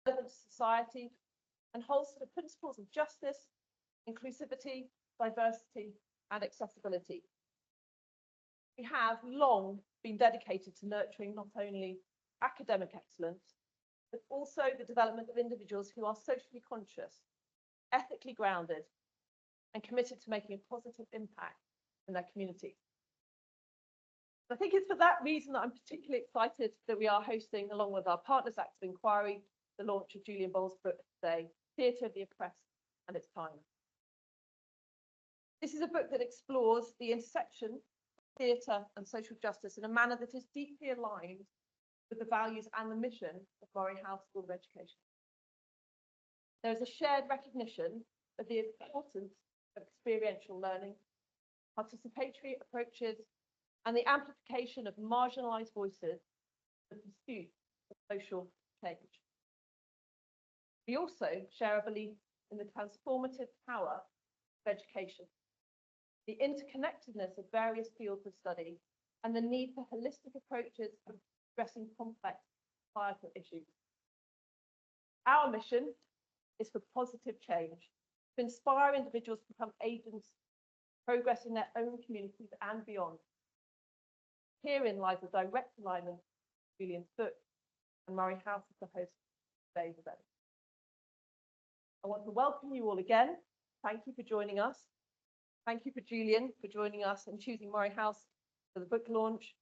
relevant to society, and holds to the principles of justice, inclusivity, diversity, and accessibility. We have long been dedicated to nurturing not only academic excellence, but also the development of individuals who are socially conscious, ethically grounded, and committed to making a positive impact in their communities. I think it's for that reason that I'm particularly excited that we are hosting, along with our Partners Active Inquiry, the launch of Julian Boal's book today, Theatre of the Oppressed and Its Time. This is a book that explores the intersection of theatre and social justice in a manner that is deeply aligned with the values and the mission of Moray House School of Education. There is a shared recognition of the importance of experiential learning, participatory approaches, and the amplification of marginalised voices in the pursuit of social change. We also share a belief in the transformative power of education, the interconnectedness of various fields of study, and the need for holistic approaches to addressing complex societal issues. Our mission is for positive change, to inspire individuals to become agents of progress in their own communities and beyond. Herein lies a direct alignment with Julian's book, and Moray House is the host of today's event. I want to welcome you all again. Thank you for joining us. Thank you for Julian for joining us and choosing Moray House for the book launch.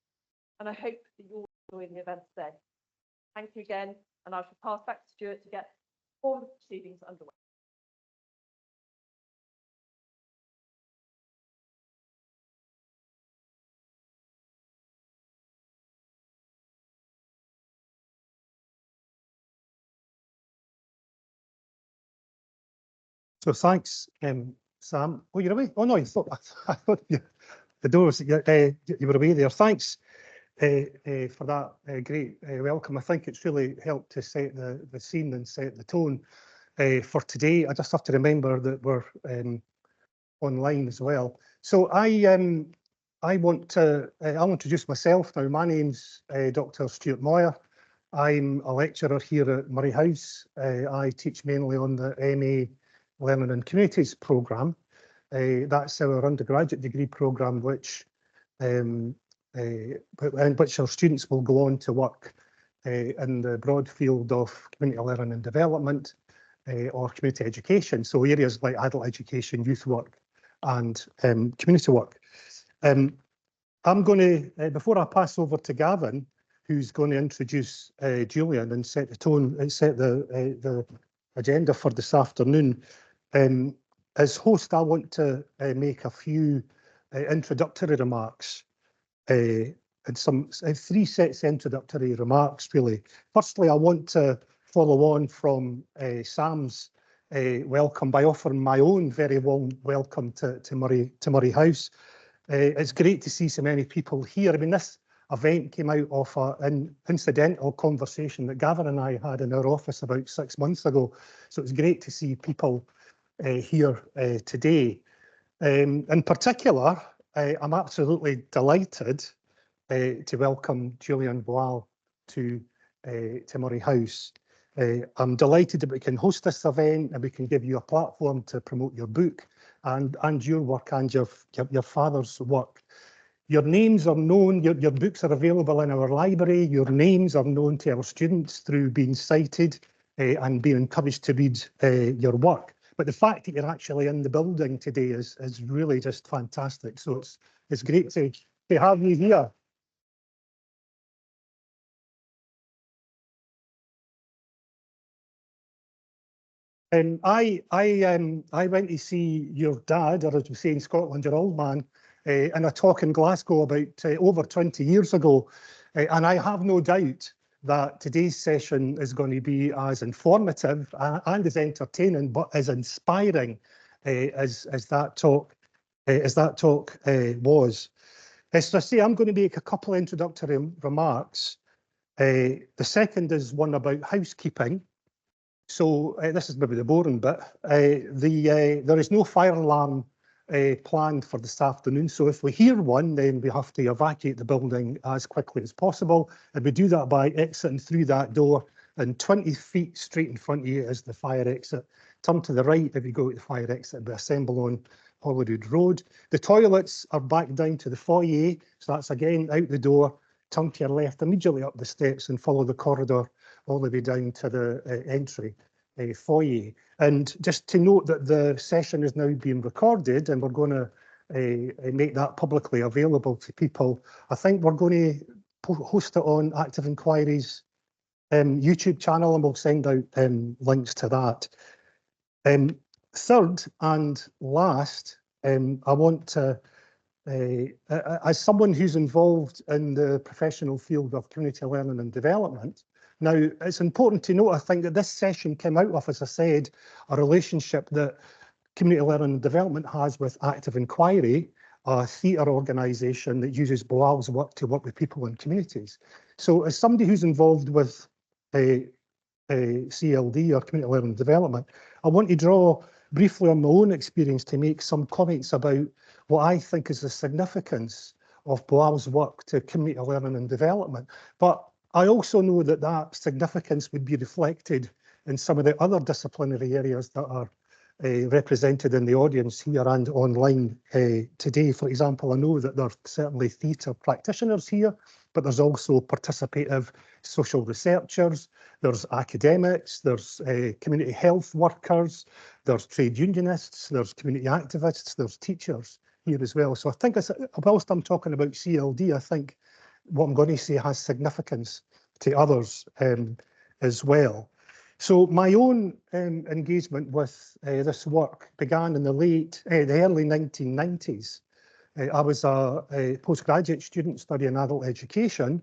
And I hope that you all enjoy the event today. Thank you again, and I shall pass back to Stuart to get all the proceedings underway. So thanks, Sam. Oh, you're away? Oh no, I thought the doors. You were away there. Thanks for that great welcome. I think it's really helped to set the scene and set the tone for today. I just have to remember that we're online as well. So I'll introduce myself now. My name's Dr. Stuart Moir. I'm a lecturer here at Moray House. I teach mainly on the MA Learning and Communities programme. That's our undergraduate degree programme, in which our students will go on to work in the broad field of community learning and development or community education. So areas like adult education, youth work and community work. I'm going to, before I pass over to Gavin, who's going to introduce Julian and set the tone, set the agenda for this afternoon. As host, I want to make a few introductory remarks, and some 3 sets of introductory remarks, really. Firstly, I want to follow on from Sam's welcome by offering my own very warm welcome to Moray House. It's great to see so many people here. I mean, this event came out of an incidental conversation that Gavin and I had in our office about 6 months ago. So it's great to see people here today. In particular, I'm absolutely delighted to welcome Julian Boal to Moray House. I'm delighted that we can host this event and we can give you a platform to promote your book and your work and your father's work. Your names are known, your books are available in our library, your names are known to our students through being cited and being encouraged to read your work. But the fact that you're actually in the building today is really just fantastic. So it's great to have you here. I went to see your dad, or as we say in Scotland, your old man, in a talk in Glasgow about over 20 years ago. And I have no doubt that today's session is going to be as informative and as entertaining, but as inspiring as that talk was. So I say I'm going to make a couple of introductory remarks. The second is one about housekeeping. So this is maybe the boring bit. There is no fire alarm planned for this afternoon. So if we hear one, then we have to evacuate the building as quickly as possible. And we do that by exiting through that door and 20 feet straight in front of you is the fire exit. Turn to the right if you go to the fire exit, but assemble on Holyrood Road. The toilets are back down to the foyer, so that's again out the door, turn to your left, immediately up the steps and follow the corridor all the way down to the entry foyer. And just to note that the session is now being recorded and we're going to make that publicly available to people. I think we're going to host it on Active Inquiry's YouTube channel, and we'll send out links to that. Third and last, I want to, as someone who's involved in the professional field of community learning and development, now it's important to note, I think, that this session came out of, as I said, a relationship that community learning and development has with Active Inquiry, a theatre organisation that uses Boal's work to work with people and communities. So as somebody who's involved with CLD or community learning and development, I want to draw briefly on my own experience to make some comments about what I think is the significance of Boal's work to community learning and development. But I also know that that significance would be reflected in some of the other disciplinary areas that are represented in the audience here and online today. For example, I know that there are certainly theatre practitioners here, but there's also participative social researchers, there's academics, there's community health workers, there's trade unionists, there's community activists, there's teachers here as well. So I think, whilst I'm talking about CLD, I think what I'm going to say has significance to others as well. So my own engagement with this work began in the early 1990s. I was a postgraduate student studying adult education,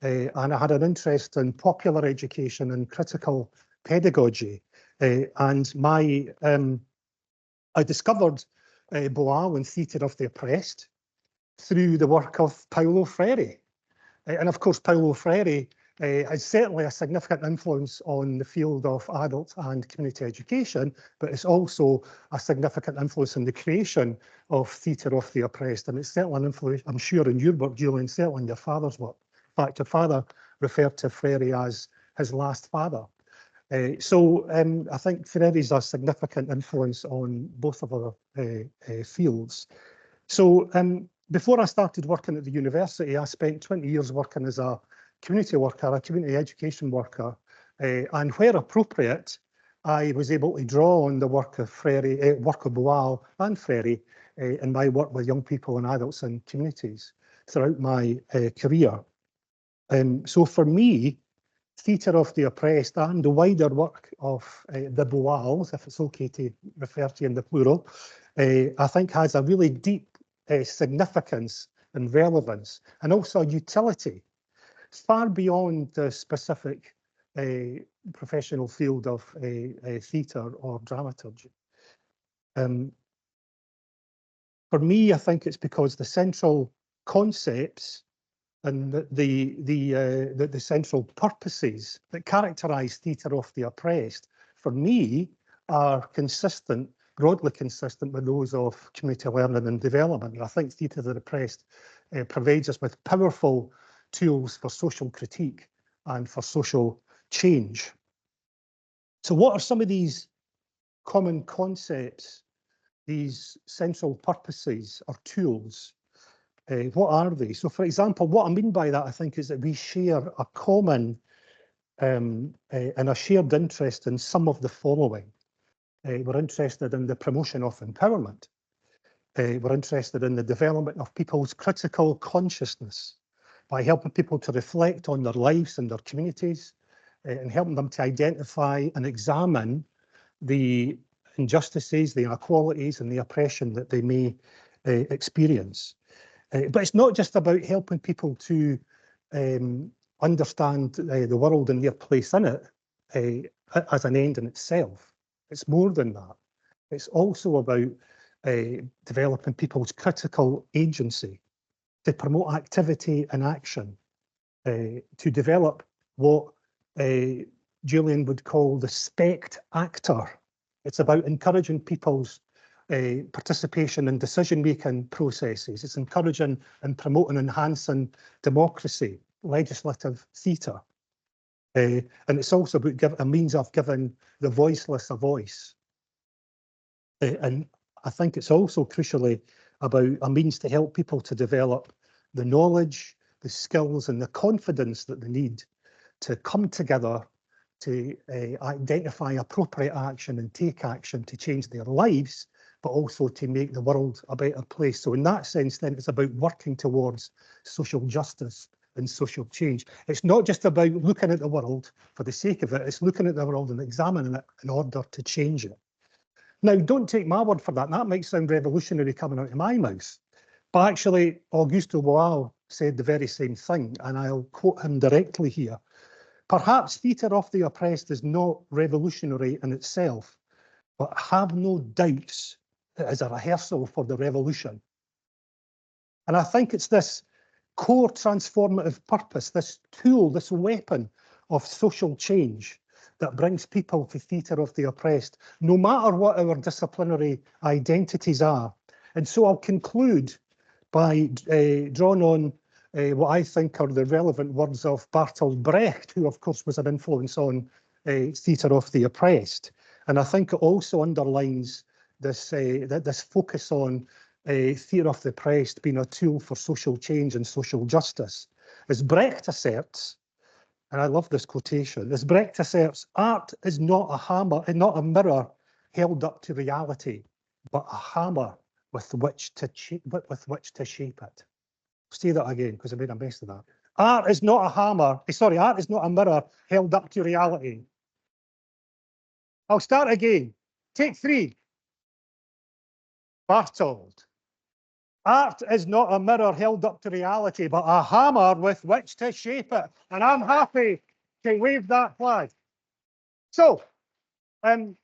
and I had an interest in popular education and critical pedagogy. And I discovered Boal and Theatre of the Oppressed through the work of Paulo Freire. And of course, Paulo Freire has certainly a significant influence on the field of adult and community education, but it's also a significant influence in the creation of Theatre of the Oppressed. And it's certainly an influence, I'm sure, in your work, Julian, certainly in your father's work. In fact, your father referred to Freire as his last father. So I think Freire is a significant influence on both of our fields. So before I started working at the university, I spent 20 years working as a community worker, a community education worker, and where appropriate, I was able to draw on the work of Freire, work of Boal and Freire in my work with young people and adults and communities throughout my career. So for me, Theatre of the Oppressed and the wider work of the Boals, if it's okay to refer to in the plural, I think has a really deep significance and relevance, and also utility far beyond the specific professional field of theatre or dramaturgy. For me, I think it's because the central concepts and the central purposes that characterise Theatre of the Oppressed, for me, are consistent, broadly consistent with those of community learning and development. And I think Theatre of the Oppressed provides us with powerful tools for social critique and for social change. So what are some of these common concepts, these central purposes or tools? What are they? So for example, what I mean by that, I think, is that we share a common and a shared interest in some of the following. We're interested in the promotion of empowerment. We're interested in the development of people's critical consciousness by helping people to reflect on their lives and their communities and helping them to identify and examine the injustices, the inequalities and the oppression that they may experience. But it's not just about helping people to understand the world and their place in it as an end in itself. It's more than that. It's also about developing people's critical agency, to promote activity and action, to develop what Julian would call the SPECT actor. It's about encouraging people's participation in decision-making processes. It's encouraging and promoting, enhancing democracy, legislative theatre. And it's also about a means of giving the voiceless a voice. And I think it's also crucially about a means to help people to develop the knowledge, the skills and the confidence that they need to come together to identify appropriate action and take action to change their lives, but also to make the world a better place. So in that sense, then it's about working towards social justice and social change. It's not just about looking at the world for the sake of it, it's looking at the world and examining it in order to change it. Now, don't take my word for that. That might sound revolutionary coming out of my mouth. But actually, Augusto Boal said the very same thing, and I'll quote him directly here. Perhaps theatre of the oppressed is not revolutionary in itself, but have no doubts it is a rehearsal for the revolution. And I think it's this core transformative purpose, this tool, this weapon of social change that brings people to theatre of the oppressed, no matter what our disciplinary identities are. And so I'll conclude by drawing on what I think are the relevant words of Bertolt Brecht, who of course was an influence on theatre of the oppressed. And I think it also underlines this, this focus on theatre of the oppressed being a tool for social change and social justice. As Brecht asserts, and I love this quotation, as Brecht asserts, art is not a hammer, not a mirror held up to reality, but a hammer with which to shape it. Say that again, because I made a mess of that. Art is not a hammer, art is not a mirror held up to reality. I'll start again. Take 3. Bertolt. Art is not a mirror held up to reality, but a hammer with which to shape it. And I'm happy to wave that flag. So, you're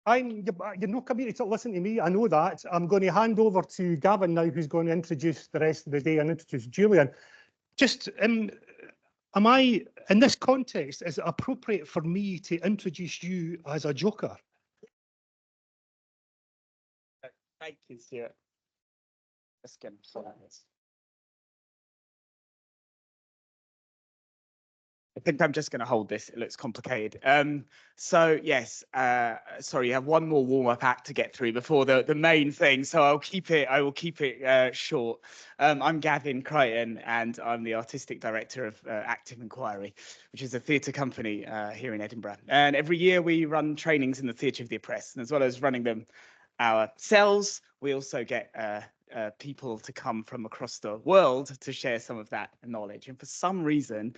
no community to listen to me, I know that. I'm going to hand over to Gavin now, who's going to introduce the rest of the day and introduce Julian. Just, am I, in this context, is it appropriate for me to introduce you as a joker? Thank you, Stuart. Let's get this. I think I'm just going to hold this. It looks complicated. So yes, sorry, you have one more warm-up act to get through before the main thing. So I will keep it short. I'm Gavin Crichton, and I'm the artistic director of Active Inquiry, which is a theatre company here in Edinburgh. And every year we run trainings in the theatre of the oppressed, and as well as running them ourselves, we also get people to come from across the world to share some of that knowledge. And for some reason,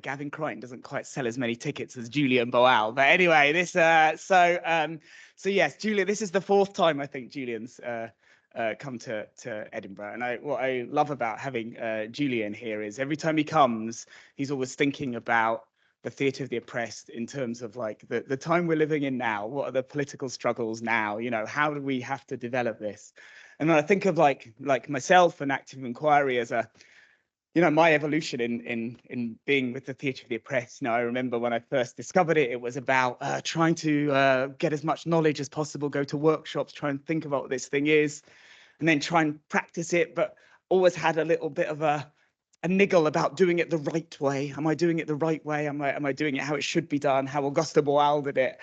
Gavin Crichton doesn't quite sell as many tickets as Julian Boal. But anyway, this so yes, Julian, this is the 4th time I think Julian's come to Edinburgh. And what I love about having Julian here is every time he comes, he's always thinking about the theatre of the oppressed in terms of like the time we're living in now. What are the political struggles now? You know, how do we have to develop this? And when I think of like myself and Active Inquiry as a, you know, my evolution in being with the theatre of the oppressed. You know, I remember when I first discovered it, it was about trying to get as much knowledge as possible, go to workshops, try and think about what this thing is, and then try and practice it, but always had a little bit of a niggle about doing it the right way. Am I doing it the right way? Am I doing it how it should be done? How Augusto Boal did it?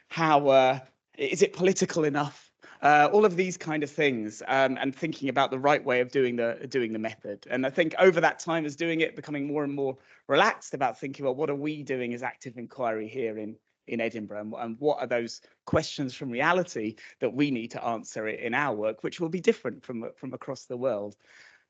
How is it political enough? All of these kind of things, and thinking about the right way of doing the method. And I think over that time, as doing it, becoming more and more relaxed about thinking, well, what are we doing as Active Inquiry here in Edinburgh, and what are those questions from reality that we need to answer in our work, which will be different from across the world.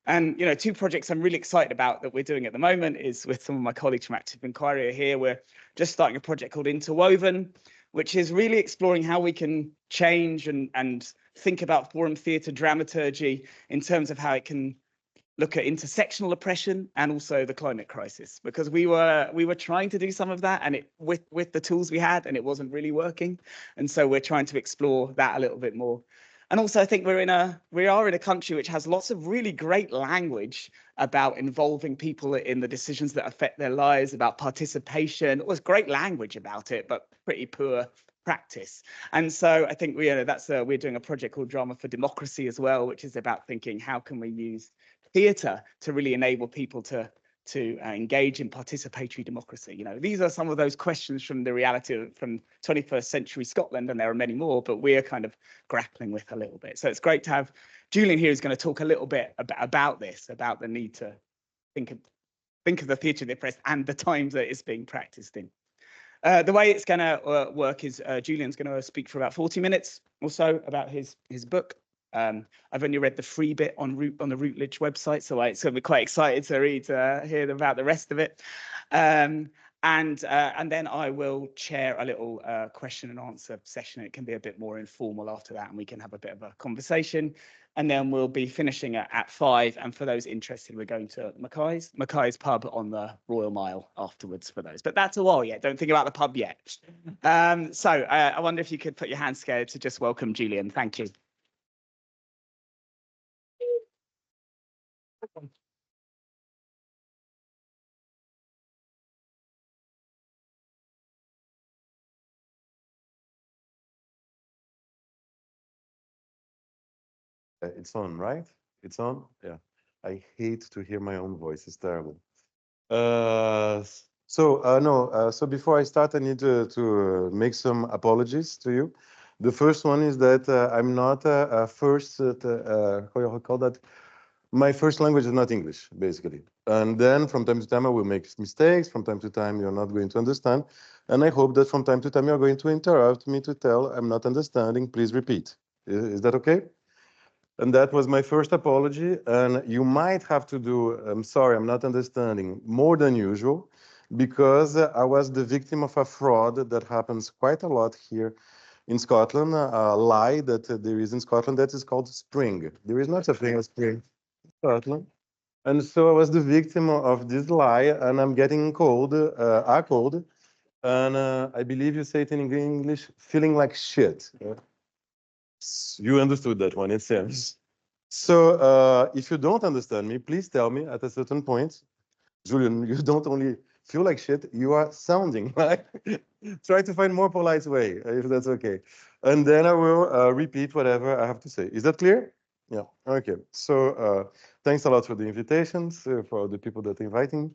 And, you know, 2 projects I'm really excited about that we're doing at the moment is with some of my colleagues from Active Inquiry here. We're just starting a project called Interwoven, which is really exploring how we can change and think about forum theatre dramaturgy in terms of how it can look at intersectional oppression and also the climate crisis, because we were trying to do some of that, and with the tools we had, and it wasn't really working. And so we're trying to explore that a little bit more. And also, I think we are in a country which has lots of really great language about involving people in the decisions that affect their lives, about participation. It was great language about it, but pretty poor practice. And so I think we're doing a project called Drama for Democracy as well, which is about thinking how can we use theatre to really enable people to to engage in participatory democracy? You know, these are some of those questions from the reality from 21st century Scotland, and there are many more, but we're kind of grappling with a little bit. So it's great to have Julian here, who's going to talk a little bit about this, about the need to think of the theatre of the oppressed and the times that it's being practiced in. The way it's going to work is Julian's going to speak for about 40 minutes or so about his book. I've only read the free bit on the Routledge website, so I'm going to be quite excited to hear about the rest of it. And then I will chair a little question and answer session. It can be a bit more informal after that, and we can have a bit of a conversation. And then we'll be finishing at 5. And for those interested, we're going to Mackay's pub on the Royal Mile afterwards for those. But that's a while yet. Don't think about the pub yet. So I wonder if you could put your hands together to just welcome Julian. Thank you. It's on, right? It's on? Yeah. I hate to hear my own voice. It's terrible. So before I start, I need to make some apologies to you. The first one is that I'm not first, how you call that? My first language is not English, basically. And then from time to time, I will make mistakes. From time to time, you're not going to understand. And I hope that from time to time, you're going to interrupt me to tell I'm not understanding. Please repeat. Is that okay? And that was my first apology. And you might have to do, I'm sorry, I'm not understanding, more than usual, because I was the victim of a fraud that happens quite a lot here in Scotland, a lie that there is in Scotland that is called spring. There is not a thing as spring in Scotland. And so I was the victim of this lie, and I'm getting cold, a cold. And I believe you say it in English, feeling like shit. You understood that one, it seems. So if you don't understand me, please tell me at a certain point. Julian, you don't only feel like shit, you are sounding like. Try to find more polite way, if that's okay. And then I will repeat whatever I have to say. Is that clear? Yeah, okay. So thanks a lot for the invitations, for the people that are inviting me.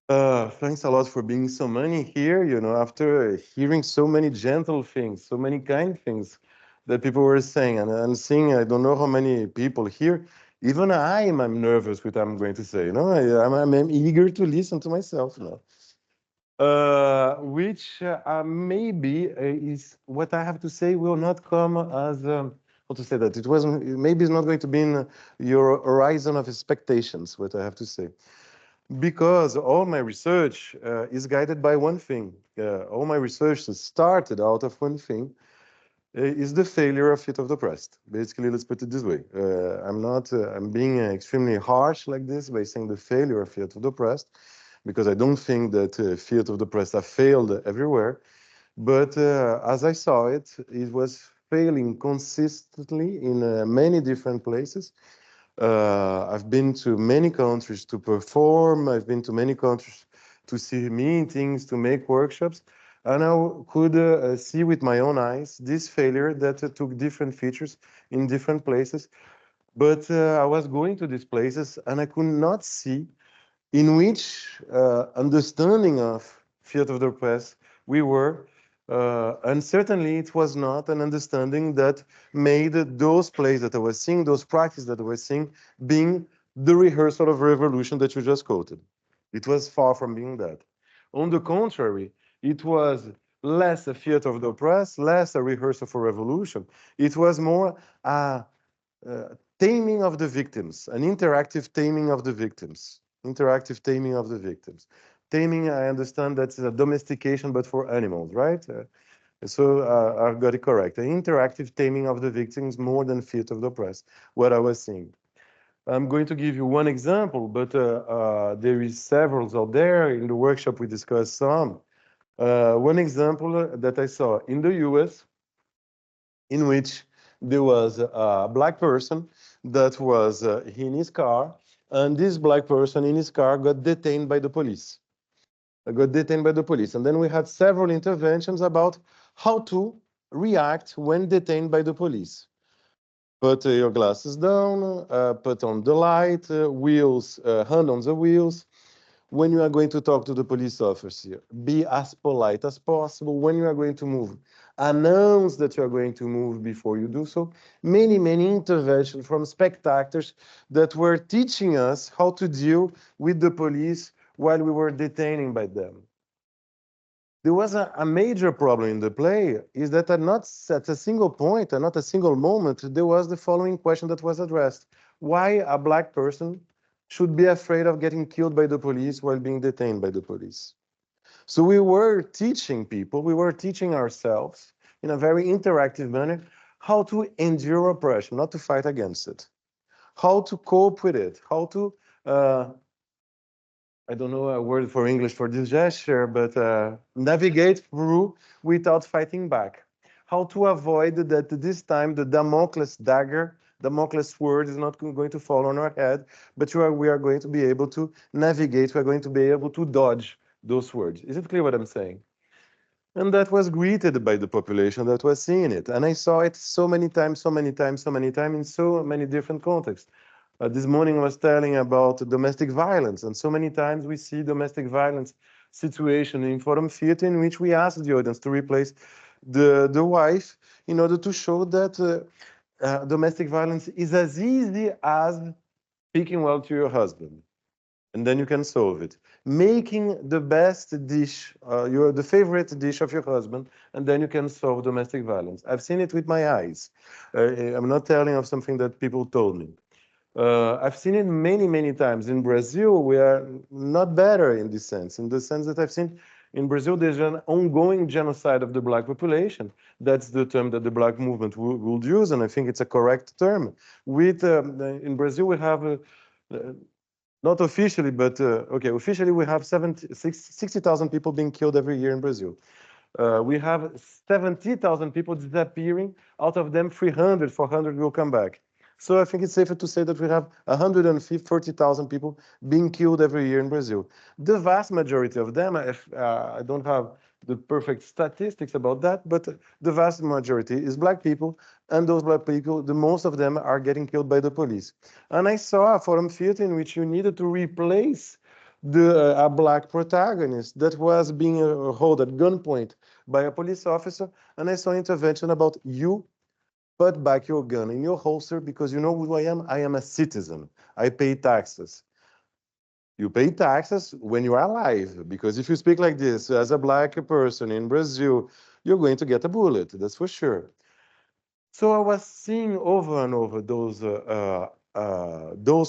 Thanks a lot for being so many here, you know, after hearing so many gentle things, so many kind things that people were saying, and seeing, I don't know how many people here, even I'm nervous with what I'm going to say, you know, I'm eager to listen to myself now. Which maybe is what I have to say will not come as, how to say that, it wasn't, maybe it's not going to be in your horizon of expectations, what I have to say. Because all my research is guided by one thing. All my research started out of one thing, is the failure of theatre of the oppressed. Basically, let's put it this way. I'm being extremely harsh like this by saying the failure of theatre of the oppressed, because I don't think that theatre of the oppressed have failed everywhere. But as I saw it, it was failing consistently in many different places. I've been to many countries to perform. I've been to many countries to see meetings, to make workshops. And I could see with my own eyes this failure that took different features in different places. But I was going to these places and I could not see in which understanding of theatre of the oppressed we were. And certainly it was not an understanding that made those plays that I was seeing, those practices that I was seeing, being the rehearsal of revolution that you just quoted. It was far from being that. On the contrary, it was less a theatre of the oppressed, less a rehearsal for revolution. It was more a taming of the victims, an interactive taming of the victims. Interactive taming of the victims. Taming, I understand that's a domestication, but for animals, right? So I got it correct. An interactive taming of the victims more than theatre of the oppressed, what I was seeing. I'm going to give you one example, but there is several out there. In the workshop, we discussed some. One example that I saw in the US, in which there was a black person that was in his car, and this black person in his car got detained by the police. And then we had several interventions about how to react when detained by the police. Put your glasses down, put on the light, wheels, hand on the wheels, when you are going to talk to the police officer. Be as polite as possible when you are going to move. Announce that you are going to move before you do so. Many, many interventions from spectators that were teaching us how to deal with the police while we were detaining by them. There was a major problem in the play, is that at a single point and not a single moment, there was the following question that was addressed. Why a black person should be afraid of getting killed by the police while being detained by the police? So we were teaching people, we were teaching ourselves in a very interactive manner how to endure oppression, not to fight against it, how to cope with it, how to I don't know a word for English for this gesture, but navigate through without fighting back. How to avoid that this time the Damocles dagger, Damocles sword is not going to fall on our head, but we are going to be able to navigate, we are going to be able to dodge those swords. Is it clear what I'm saying? And that was greeted by the population that was seeing it. And I saw it so many times, so many times, so many times in so many different contexts. This morning I was telling about domestic violence, and so many times we see domestic violence situation in forum theater in which we ask the audience to replace the wife in order to show that domestic violence is as easy as speaking well to your husband, and then you can solve it. Making the best dish, the favorite dish of your husband, and then you can solve domestic violence. I've seen it with my eyes. I'm not telling of something that people told me. I've seen it many, many times. In Brazil, we are not better in this sense, in the sense that I've seen in Brazil, there's an ongoing genocide of the black population. That's the term that the black movement would use, and I think it's a correct term. In Brazil, we have, not officially, but okay, officially we have 60,000 people being killed every year in Brazil. We have 70,000 people disappearing. Out of them, 300, 400 will come back. So I think it's safer to say that we have 140,000 people being killed every year in Brazil. The vast majority of them, I don't have the perfect statistics about that, but the vast majority is black people, and those black people, the most of them are getting killed by the police. And I saw a forum theater in which you needed to replace a black protagonist that was being held at gunpoint by a police officer, and I saw an intervention about you put back your gun in your holster because you know who I am? I am a citizen. I pay taxes. You pay taxes when you are alive, because if you speak like this as a black person in Brazil, you're going to get a bullet, that's for sure. So I was seeing over and over those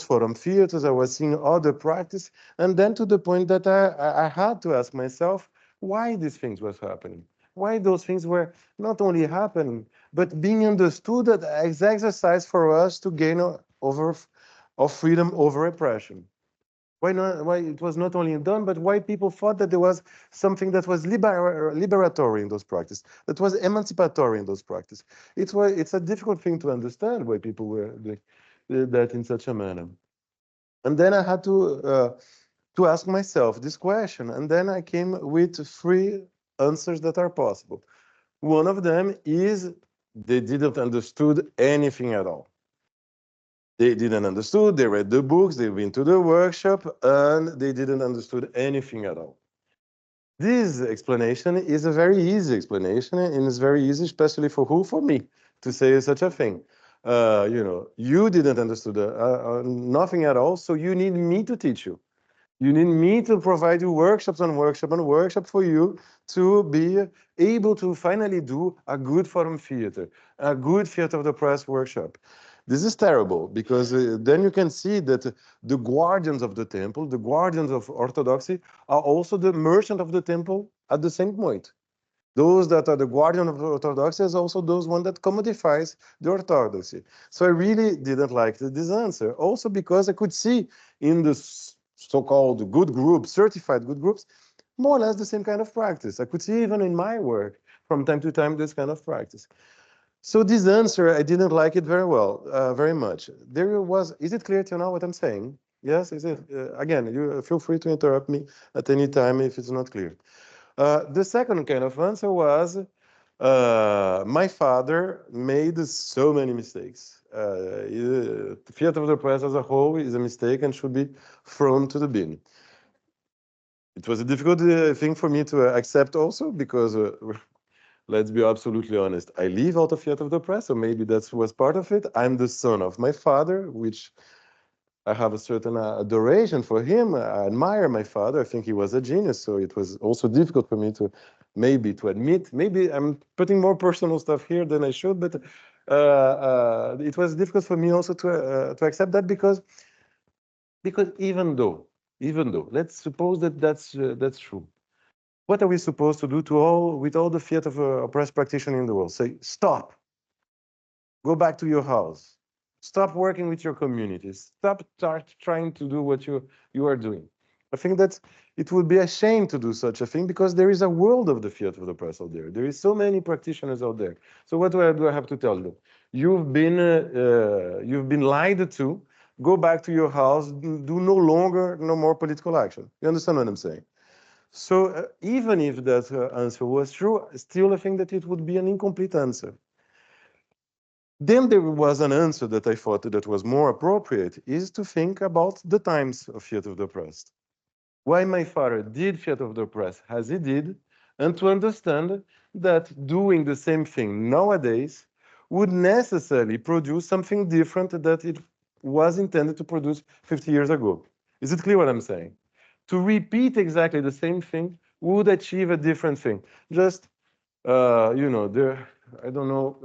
forum theaters, I was seeing other practice, and then to the point that I had to ask myself why these things was happening. Why those things were not only happening, but being understood as exercise for us to gain of freedom over oppression. Why not? Why it was not only done, but why people thought that there was something that was liberatory in those practices, that was emancipatory in those practices. It's a difficult thing to understand why people were doing that in such a manner. And then I had to ask myself this question, and then I came with 3 answers that are possible. One of them is they didn't understood anything at all. They didn't understood, they read the books, they've been to the workshop, and they didn't understood anything at all. This explanation is a very easy explanation, and it's very easy, especially for who? For me, to say such a thing. You know, you didn't understood nothing at all, so you need me to teach you. You need me to provide you workshops and workshop and workshop for you to be able to finally do a good forum theater, a good theater of the press workshop. This is terrible, because then you can see that the guardians of the temple, the guardians of orthodoxy, are also the merchant of the temple at the same point. Those that are the guardian of orthodoxy is also those one that commodifies the orthodoxy. So I really didn't like this answer. Also because I could see in the so-called good groups, certified good groups, more or less the same kind of practice. I could see even in my work from time to time this kind of practice. So this answer, I didn't like it very well, very much. There was, is it clear to you now what I'm saying? Yes, is it? Again, you feel free to interrupt me at any time if it's not clear. The second kind of answer was, my father made so many mistakes. Theater of the press as a whole is a mistake and should be thrown to the bin. It was a difficult thing for me to accept also because, let's be absolutely honest, I live out of Theatre of the Press, so maybe that was part of it. I'm the son of my father, which I have a certain adoration for him. I admire my father. I think he was a genius, so it was also difficult for me to admit. Maybe I'm putting more personal stuff here than I should, but it was difficult for me also to accept that because even though, let's suppose that that's true. What are we supposed to do with all the Theatre of Press practitioners in the world? Say, stop. Go back to your house. Stop working with your communities. Stop trying to do what you are doing. I think that it would be a shame to do such a thing because there is a world of the Theatre of the Press out there. There is so many practitioners out there. So what do I have to tell you? You've been lied to. Go back to your house. Do no more political action. You understand what I'm saying? So even if that answer was true, still I think that it would be an incomplete answer. Then there was an answer that I thought that was more appropriate, is to think about the times of Theatre of the Press. Why my father did Theatre of the Press as he did, and to understand that doing the same thing nowadays would necessarily produce something different that it was intended to produce 50 years ago. Is it clear what I'm saying? To repeat exactly the same thing would achieve a different thing. Just, you know, I don't know,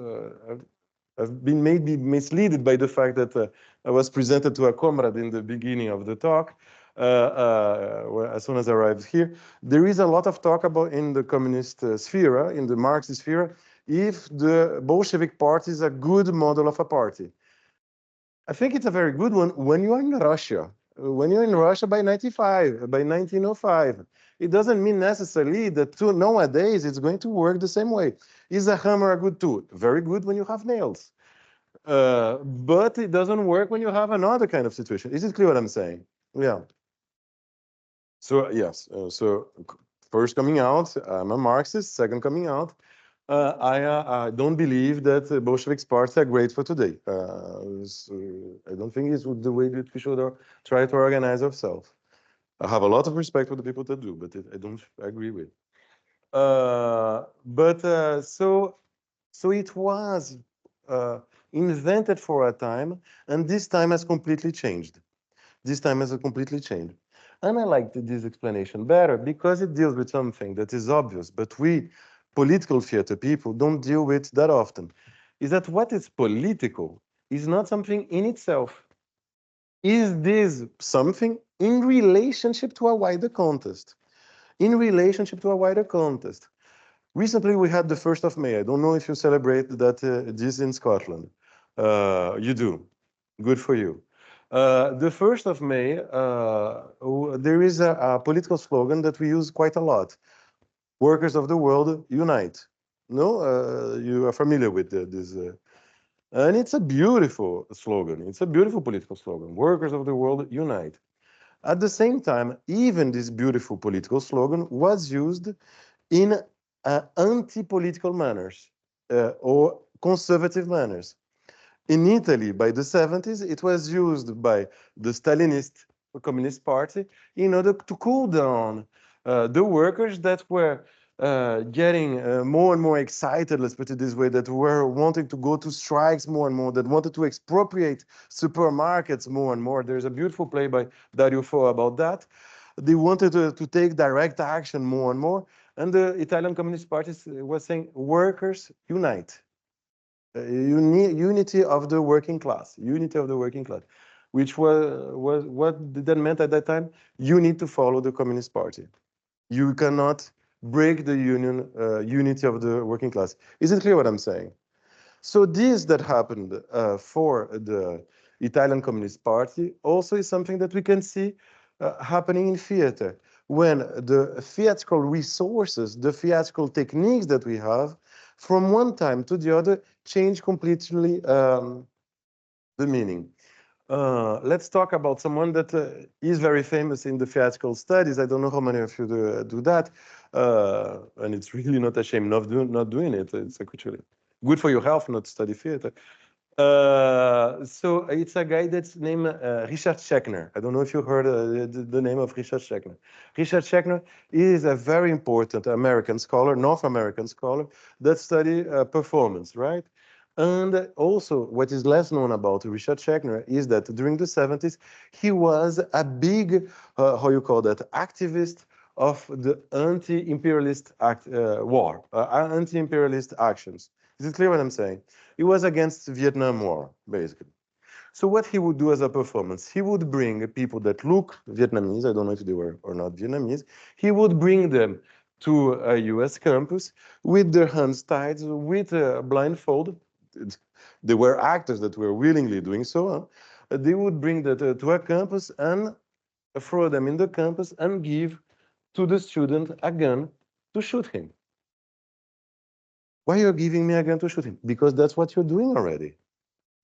I've been maybe misled by the fact that I was presented to a comrade in the beginning of the talk, as soon as I arrived here. There is a lot of talk about in the communist sphere, in the Marxist sphere, if the Bolshevik party is a good model of a party. I think it's a very good one when you are in Russia. When you're in Russia by 1905, it doesn't mean necessarily that nowadays it's going to work the same way. Is a hammer a good tool? Very good when you have nails. But it doesn't work when you have another kind of situation. Is it clear what I'm saying? Yeah. So yes, so first coming out, I'm a Marxist. Second coming out, I don't believe that Bolshevik parties are great for today. I don't think it's the way that we should try to organize ourselves. I have a lot of respect for the people that do, but I don't agree with. So it was invented for a time, and this time has completely changed. This time has completely changed. And I liked this explanation better because it deals with something that is obvious, but we political theater people don't deal with that often. Is that what is political is not something in itself. Is this something in relationship to a wider context? In relationship to a wider context. Recently, we had the 1st of May. I don't know if you celebrate that this in Scotland. You do. Good for you. The 1st of May, there is a political slogan that we use quite a lot. Workers of the world, unite. No, you are familiar with this. And it's a beautiful slogan. It's a beautiful political slogan. Workers of the world, unite. At the same time, even this beautiful political slogan was used in anti-political manners or conservative manners. In Italy, by the 70s, it was used by the Stalinist Communist Party in order to cool down the workers that were getting more and more excited, let's put it this way, that were wanting to go to strikes more and more, that wanted to expropriate supermarkets more and more. There's a beautiful play by Dario Fo about that. They wanted to take direct action more and more. And the Italian Communist Party was saying, workers, unite. Unity of the working class, unity of the working class, which was what that meant at that time. You need to follow the Communist Party. You cannot break the unity of the working class. Is it clear what I'm saying? So this that happened for the Italian Communist Party also is something that we can see happening in theater, when the theatrical resources, the theatrical techniques that we have, from one time to the other, change completely the meaning. Let's talk about someone that is very famous in the theatrical studies. I don't know how many of you do that, and it's really not a shame not doing it. It's actually good for your health not to study theater. So it's a guy that's named Richard Schechner. I don't know if you heard the name of Richard Schechner. Richard Schechner is a very important American scholar, North American scholar, that study performance, right? And also, what is less known about Richard Schechner is that during the 70s, he was a big, how you call that, activist of the anti-imperialist war, anti-imperialist actions. Is it clear what I'm saying? He was against the Vietnam War, basically. So what he would do as a performance, he would bring people that look Vietnamese, I don't know if they were or not Vietnamese, he would bring them to a US campus with their hands tied, with a blindfold. They were actors that were willingly doing so. They would bring that to a campus and throw them in the campus and give to the student a gun to shoot him. Why are you giving me a gun to shoot him? Because that's what you're doing already.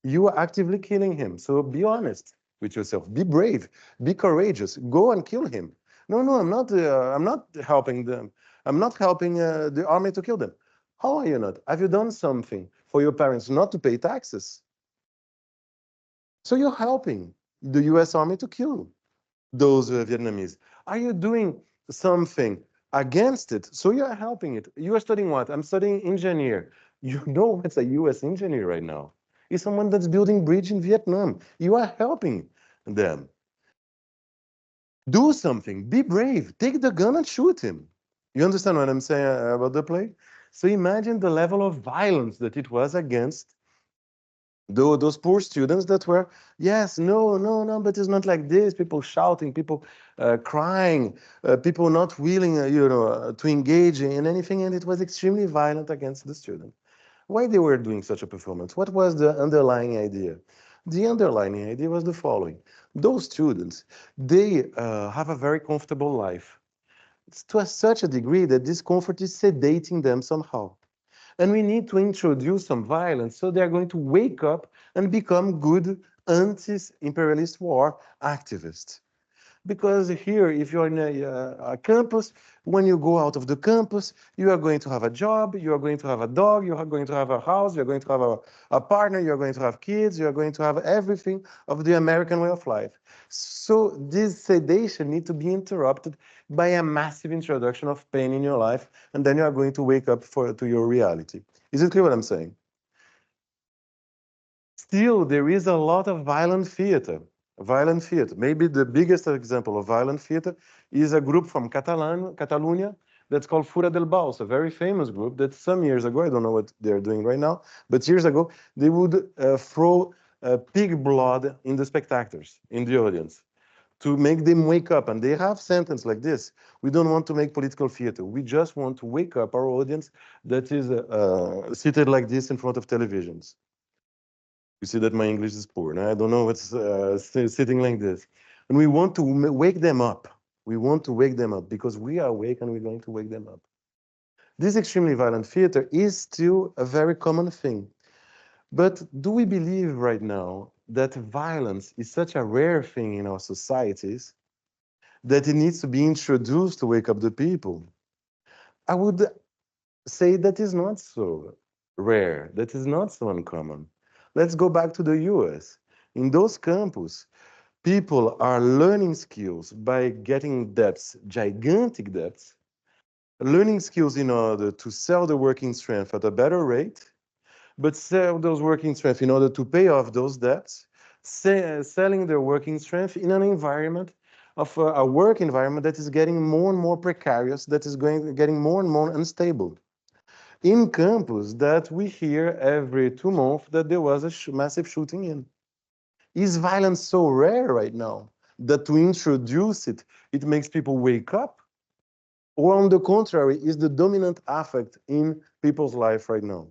You are actively killing him. So be honest with yourself. Be brave. Be courageous. Go and kill him. No, I'm not helping them. I'm not helping the army to kill them. How are you not? Have you done something for your parents not to pay taxes? So you're helping the US Army to kill those Vietnamese. Are you doing something against it? So you are helping it. You are studying what? I'm studying engineer. You know what's a US engineer right now? It's someone that's building bridge in Vietnam. You are helping them. Do something. Be brave. Take the gun and shoot him. You understand what I'm saying about the play? So imagine the level of violence that it was against those poor students that were, yes, no, but it's not like this. People shouting, people crying, people not willing, to engage in anything, and it was extremely violent against the student. Why they were doing such a performance? What was the underlying idea? The underlying idea was the following. Those students, they have a very comfortable life. It's to such a degree that this comfort is sedating them somehow. And we need to introduce some violence so they're going to wake up and become good anti-imperialist war activists. Because here, if you're in a campus, when you go out of the campus, you are going to have a job, you are going to have a dog, you are going to have a house, you're going to have a partner, you're going to have kids, you're going to have everything of the American way of life. So this sedation needs to be interrupted by a massive introduction of pain in your life, and then you are going to wake up to your reality. Is it clear what I'm saying? Still, there is a lot of violent theater. Violent theater. Maybe the biggest example of violent theater is a group from Catalonia that's called Fura del Baus, a very famous group that some years ago, I don't know what they're doing right now, but years ago, they would throw pig blood in the spectators, in the audience, to make them wake up. And they have sentence like this: we don't want to make political theater. We just want to wake up our audience that is seated like this in front of televisions. You see that my English is poor. Now I don't know what's sitting like this. And we want to wake them up. We want to wake them up because we are awake and we're going to wake them up. This extremely violent theater is still a very common thing. But do we believe right now that violence is such a rare thing in our societies that it needs to be introduced to wake up the people? I would say that is not so rare, that is not so uncommon. Let's go back to the US. In those campuses, people are learning skills by getting debts, gigantic debts, learning skills in order to sell the working strength at a better rate, but sell those working strength in order to pay off those debts, selling their working strength in an environment of a work environment that is getting more and more precarious, that is getting more and more unstable. In campus that we hear every 2 months that there was a massive shooting in. Is violence so rare right now that to introduce it, it makes people wake up? Or on the contrary, is the dominant affect in people's life right now?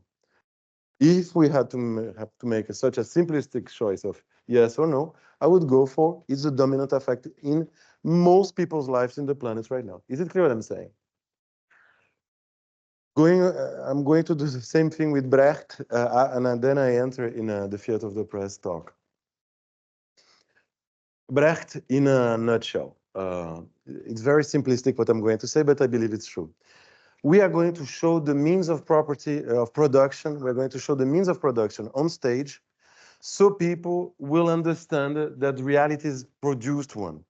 If we had to have to make such a simplistic choice of yes or no, I would go for is the dominant affect in most people's lives in the planet right now. Is it clear what I'm saying? I'm going to do the same thing with Brecht, and then I enter in the Theater of the Press talk. Brecht, in a nutshell, it's very simplistic what I'm going to say, but I believe it's true. We are going to show the means of property of production. We're going to show the means of production on stage so people will understand that reality is produced one.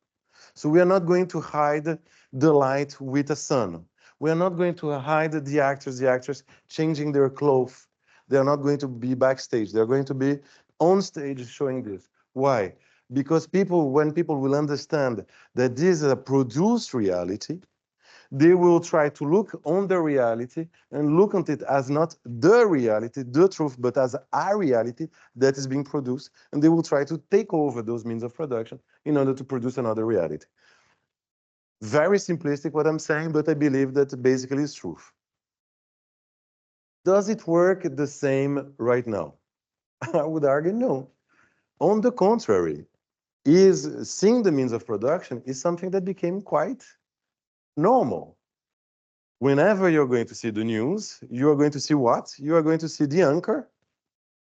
So we are not going to hide the light with a sun. We are not going to hide the actors changing their clothes. They are not going to be backstage. They are going to be on stage showing this. Why? Because when people will understand that this is a produced reality, they will try to look on the reality and look at it as not the reality, the truth, but as a reality that is being produced. And they will try to take over those means of production in order to produce another reality. Very simplistic what I'm saying, but I believe that basically is truth. Does it work the same right now? I would argue no. On the contrary, seeing the means of production is something that became quite normal. Whenever you're going to see the news, you are going to see what? You are going to see the anchor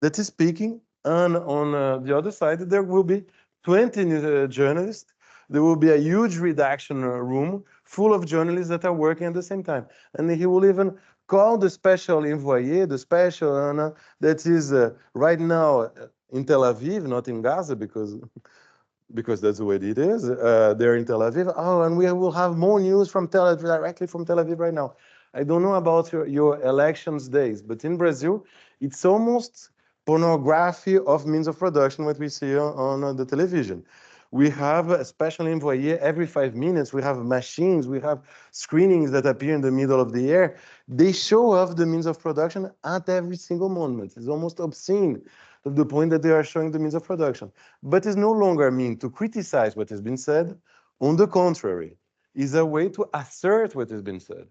that is speaking, and on the other side, there will be 20 journalists. There will be a huge redaction room full of journalists that are working at the same time. And he will even call the special envoyé, the special that is right now in Tel Aviv, not in Gaza, because that's the way it is. They're in Tel Aviv. Oh, and we will have more news from Tel Aviv, directly from Tel Aviv right now. I don't know about your elections days, but in Brazil, it's almost pornography of means of production what we see on the television. We have a special envoyé every 5 minutes. We have machines. We have screenings that appear in the middle of the air. They show off the means of production at every single moment. It's almost obscene to the point that they are showing the means of production. But it's no longer mean to criticize what has been said. On the contrary, it's a way to assert what has been said.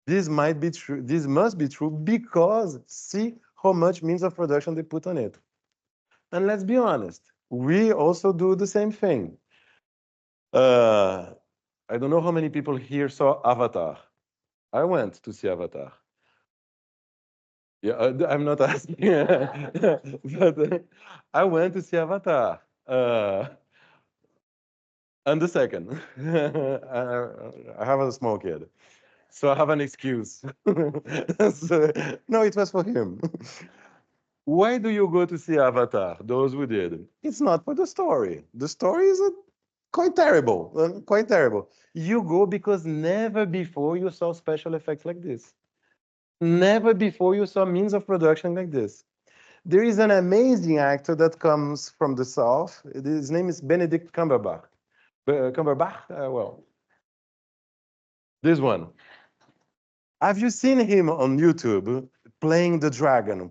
This might be true. This must be true because see how much means of production they put on it. And let's be honest, we also do the same thing. I don't know how many people here saw Avatar. I went to see Avatar. Yeah, I'm not asking, but I went to see Avatar. And the second, I have a small kid, so I have an excuse. So, no, it was for him. Why do you go to see Avatar? Those who did. It's not for the story. The story is quite terrible, quite terrible. You go because never before you saw special effects like this. Never before you saw means of production like this. There is an amazing actor that comes from the South. His name is Benedict Cumberbatch. Well, this one. Have you seen him on YouTube playing the dragon,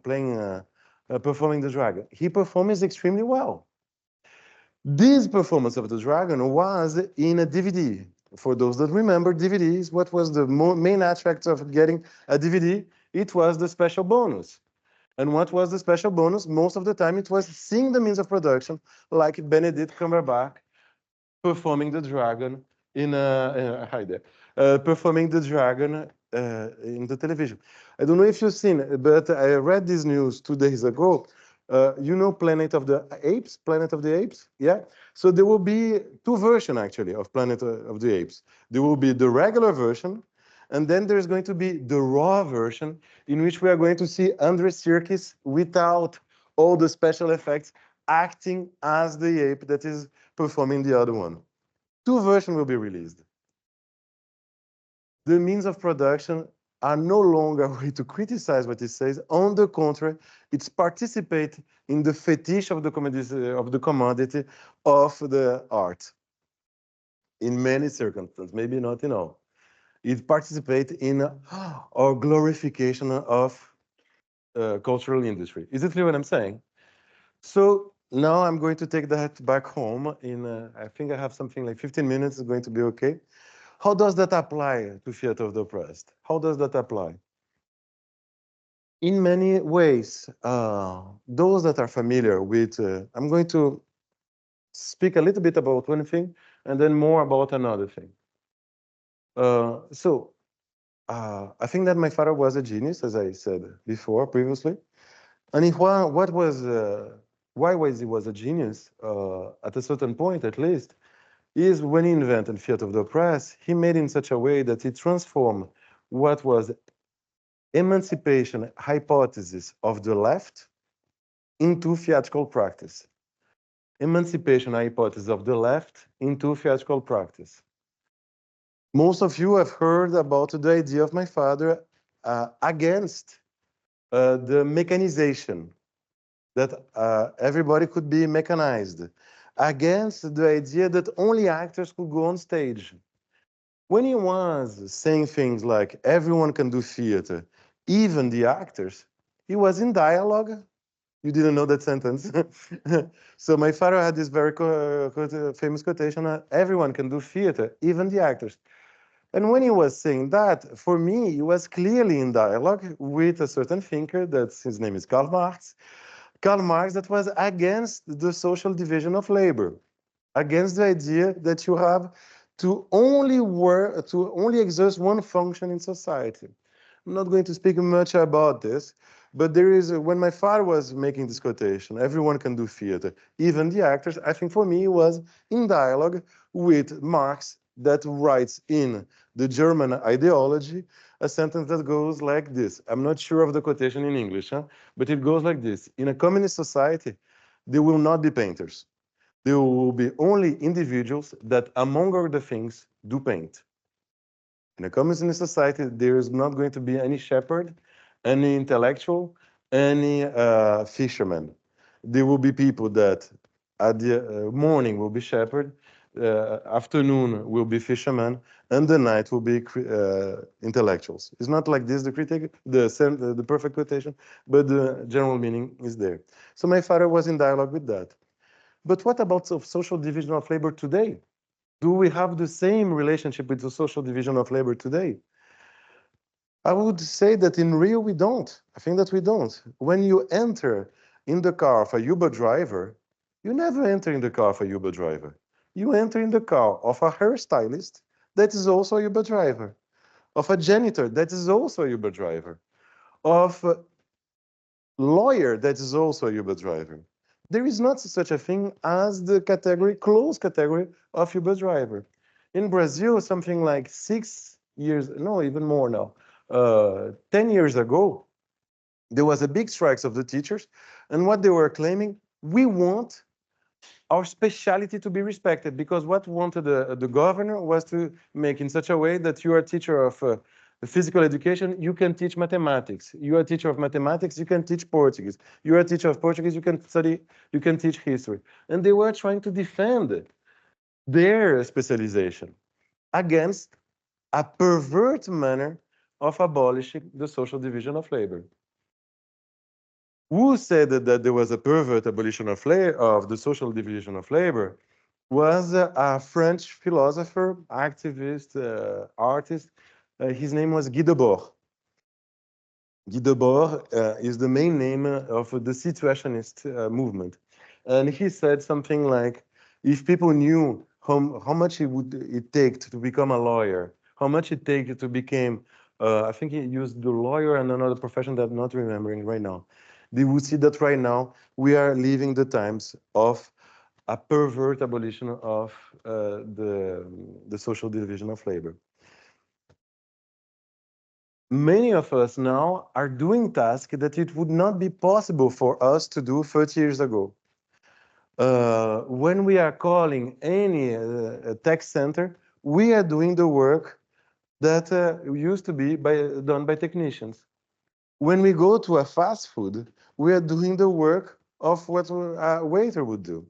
performing the dragon? He performs extremely well. This performance of the dragon was in a DVD. For those that remember DVDs, what was the main attract of getting a DVD? It was the special bonus. And what was the special bonus? Most of the time it was seeing the means of production, like Benedict Cumberbatch performing the dragon performing the dragon in the television. I don't know if you've seen it, but I read this news 2 days ago. You know Planet of the Apes? Planet of the Apes? Yeah. So there will be 2 versions actually of Planet of the Apes. There will be the regular version, and then there's going to be the raw version in which we are going to see André Serkis without all the special effects acting as the ape that is performing the other one. 2 versions will be released. The means of production are no longer a way to criticize what it says. On the contrary, it's participate in the fetish of the commodity of the art. In many circumstances, maybe not in all. It participates in our glorification of cultural industry. Is it clear what I'm saying? So now I'm going to take that back home I think I have something like 15 minutes, it's going to be okay. How does that apply to Theatre of the Oppressed? How does that apply? In many ways, those that are familiar with, I'm going to speak a little bit about one thing and then more about another thing. I think that my father was a genius, as I said before, previously. And why he was a genius, at a certain point at least, is when he invented Theatre of the Oppressed, he made in such a way that he transformed what was emancipation hypothesis of the left into theatrical practice. Emancipation hypothesis of the left into theatrical practice. Most of you have heard about the idea of my father against the mechanization, that everybody could be mechanized, against the idea that only actors could go on stage. When he was saying things like everyone can do theater, even the actors, he was in dialogue. You didn't know that sentence. So my father had this very famous quotation, everyone can do theater, even the actors. And when he was saying that, for me, he was clearly in dialogue with a certain thinker, that's his name is Karl Marx. Karl Marx that was against the social division of labor, against the idea that you have to only work, to only exert one function in society. I'm not going to speak much about this, but there is, when my father was making this quotation, everyone can do theater, even the actors, I think for me, he was in dialogue with Marx that writes in the German ideology a sentence that goes like this. I'm not sure of the quotation in English, but it goes like this. In a communist society, there will not be painters. There will be only individuals that, among other things, do paint. In a communist society, there is not going to be any shepherd, any intellectual, any fisherman. There will be people that at the morning will be shepherd, afternoon will be fishermen, and the night will be intellectuals. It's not like this, the perfect quotation, but the general meaning is there. So my father was in dialogue with that. But what about social division of labor today? Do we have the same relationship with the social division of labor today? I would say that in Rio we don't. I think that we don't. When you enter in the car of a Uber driver, you never enter in the car of a Uber driver. You enter in the car of a hairstylist that is also a Uber driver, of a janitor that is also a Uber driver, of a lawyer that is also a Uber driver. There is not such a thing as the category, closed category of Uber driver. In Brazil, something like 6 years, no, even more now, 10 years ago, there was a big strikes of the teachers, and what they were claiming, we want our speciality to be respected, because what wanted the governor was to make in such a way that you are a teacher of physical education, you can teach mathematics. You are a teacher of mathematics, you can teach Portuguese. You are a teacher of Portuguese, you can teach history. And they were trying to defend their specialization against a pervert manner of abolishing the social division of labor. Who said that there was a pervert abolition of the social division of labor was a French philosopher, activist, artist. His name was Guy Debord. Guy Debord is the main name of the situationist movement. And he said something like, if people knew how much it take to become a lawyer, how much it take to become, I think he used the lawyer and another profession that I'm not remembering right now. They would see that right now we are living the times of a pervert abolition of the social division of labor. Many of us now are doing tasks that it would not be possible for us to do 30 years ago. When we are calling any tech center, we are doing the work that used to be done by technicians. When we go to a fast food, we are doing the work of what a waiter would do.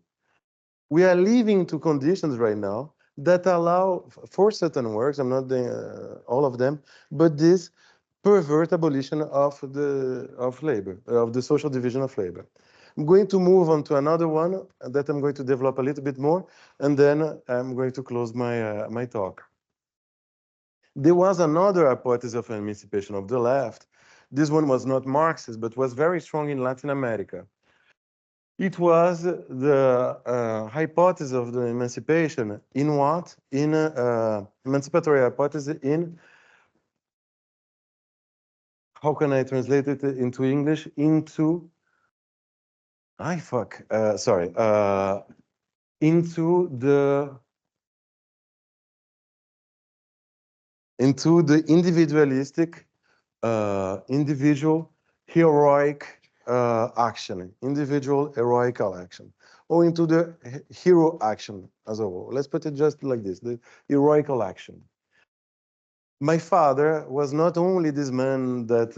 We are living to conditions right now that allow for certain works, I'm not doing all of them, but this pervert abolition of labor, of the social division of labor. I'm going to move on to another one that I'm going to develop a little bit more, and then I'm going to close my talk. There was another hypothesis of emancipation of the left. This one was not Marxist, but was very strong in Latin America. It was the hypothesis of the emancipation in what? In emancipatory hypothesis in, how can I translate it into English? Into, into the individualistic, individual, heroic action, individual heroical action, owing to the hero action as a whole. Let's put it just like this, the heroical action. My father was not only this man that,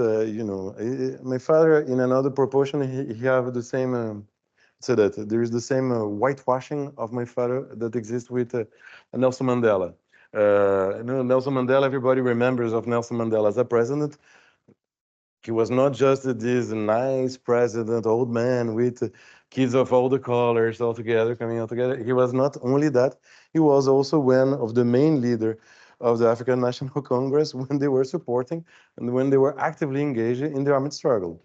my father in another proportion, he have the same, so that there is the same whitewashing of my father that exists with Nelson Mandela. Nelson Mandela, everybody remembers of Nelson Mandela as a president. He was not just this nice president, old man with kids of all the colors all together, coming out together. He was not only that, he was also one of the main leader of the African National Congress when they were supporting and when they were actively engaged in the armed struggle.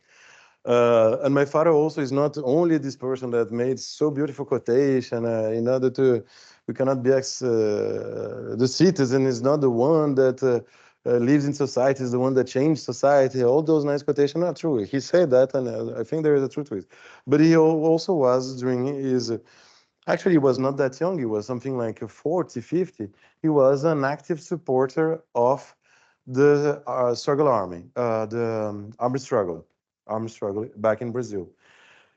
And my father also is not only this person that made so beautiful quotation in order to, we cannot be the citizen is not the one that lives in society, is the one that changed society. All those nice quotations are true. He said that, and I think there is a truth to it. But he also was during his, actually he was not that young, he was something like 40, 50. He was an active supporter of the struggle army, the armed struggle back in Brazil.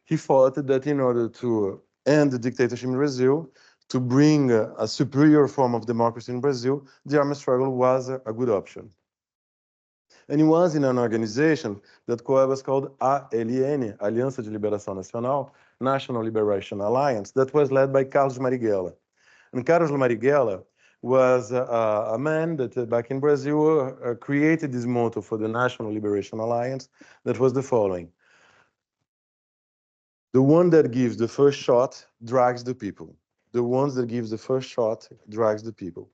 He thought that in order to end the dictatorship in Brazil, to bring a superior form of democracy in Brazil, the armed struggle was a good option. And he was in an organization that was called ALN, Aliança de Liberação Nacional, National Liberation Alliance, that was led by Carlos Marighella. And Carlos Marighella was a man that back in Brazil created this motto for the National Liberation Alliance that was the following: the one that gives the first shot drags the people. The ones that gives the first shot drags the people.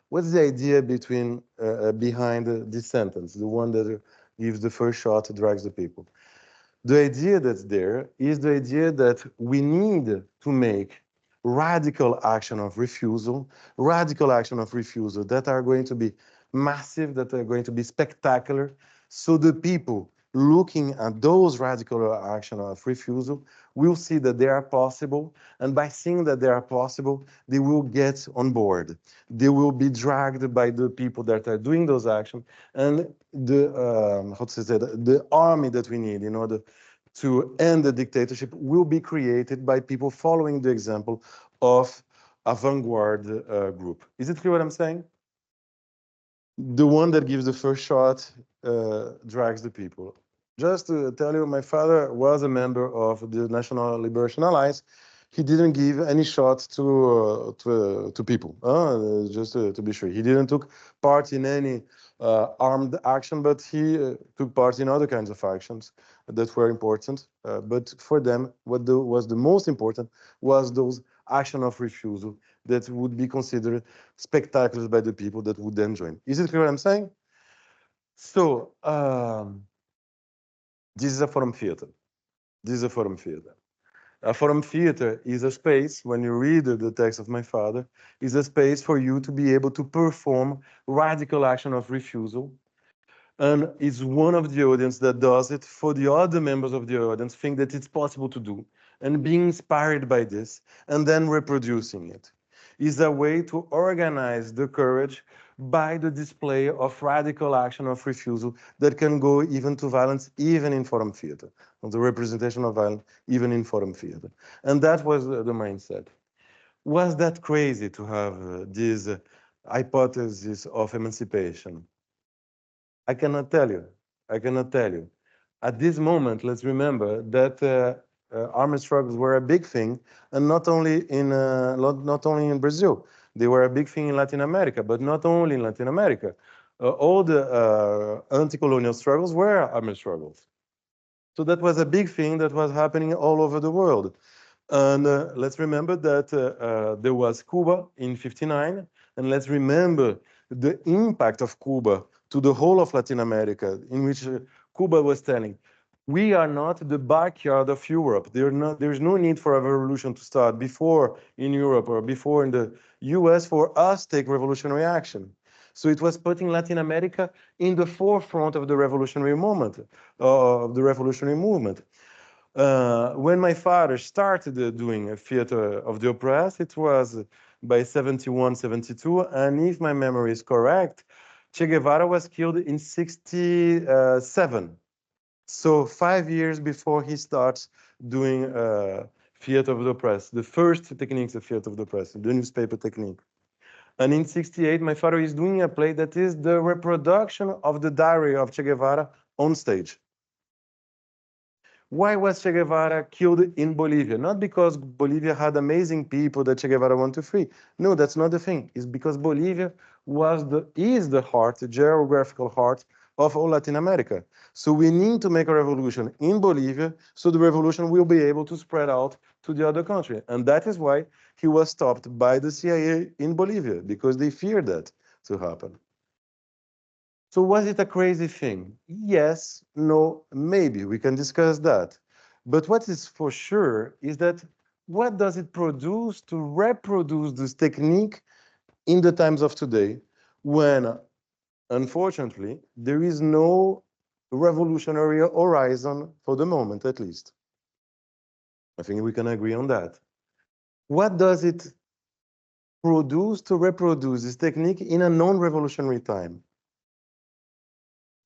What's the idea behind this sentence? The one that gives the first shot drags the people. The idea that's there is the idea that we need to make radical action of refusal that are going to be massive, that are going to be spectacular, so the people looking at those radical action of refusal will see that they are possible, and by seeing that they are possible, they will get on board. They will be dragged by the people that are doing those actions, and the army that we need in order to end the dictatorship will be created by people following the example of a vanguard group. Is it clear what I'm saying? The one that gives the first shot drags the people. Just to tell you, my father was a member of the National Liberation Alliance. He didn't give any shots to people, just to be sure. He didn't took part in any armed action, but he took part in other kinds of actions that were important. But for them, what was the most important was those action of refusal that would be considered spectacular by the people that would then join. Is it clear what I'm saying? So, this is a forum theater. This is a forum theater. A forum theater is a space, when you read the text of my father, is a space for you to be able to perform radical action of refusal. And it's one of the audience that does it for the other members of the audience, think that it's possible to do, and being inspired by this, and then reproducing it. Is a way to organize the courage by the display of radical action of refusal that can go even to violence, even in forum theater, of the representation of violence, even in forum theater. And that was the mindset. Was that crazy to have this hypothesis of emancipation? I cannot tell you. I cannot tell you. At this moment, let's remember that armed struggles were a big thing, and not only in Brazil. They were a big thing in Latin America, but not only in Latin America. All the anti-colonial struggles were armed struggles. So that was a big thing that was happening all over the world. And let's remember that there was Cuba in '59, and let's remember the impact of Cuba to the whole of Latin America, in which Cuba was telling, we are not the backyard of Europe. There's no need for a revolution to start before in Europe or before in the US for us to take revolutionary action. So it was putting Latin America in the forefront of the revolutionary movement. When my father started doing a theater of the oppressed, it was by 71, 72, and if my memory is correct, Che Guevara was killed in 67. So 5 years before he starts doing theater of the press, the first techniques of theater of the press, the newspaper technique. And in 68, my father is doing a play that is the reproduction of the diary of Che Guevara on stage. Why was Che Guevara killed in Bolivia? Not because Bolivia had amazing people that Che Guevara wanted to free. No, that's not the thing. It's because Bolivia is the heart, the geographical heart of all Latin America. So we need to make a revolution in Bolivia so the revolution will be able to spread out to the other country. And that is why he was stopped by the CIA in Bolivia, because they feared that to happen. So was it a crazy thing? Yes, no, maybe. We can discuss that. But what is for sure is that what does it produce to reproduce this technique in the times of today when, unfortunately, there is no revolutionary horizon for the moment, at least? I think we can agree on that. What does it produce to reproduce this technique in a non-revolutionary time?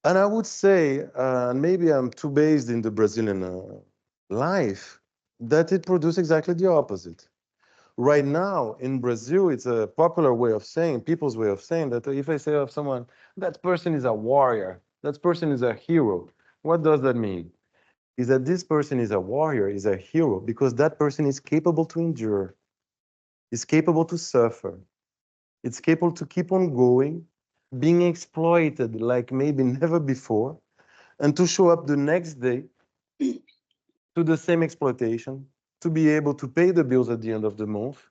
And I would say, maybe I'm too based in the Brazilian life, that it produces exactly the opposite. Right now in Brazil, it's a popular way of saying, people's way of saying that if I say of someone, that person is a warrior, that person is a hero, what does that mean? Is that this person is a warrior, is a hero, because that person is capable to endure, is capable to suffer, it's capable to keep on going, being exploited like maybe never before, and to show up the next day to the same exploitation, to be able to pay the bills at the end of the month,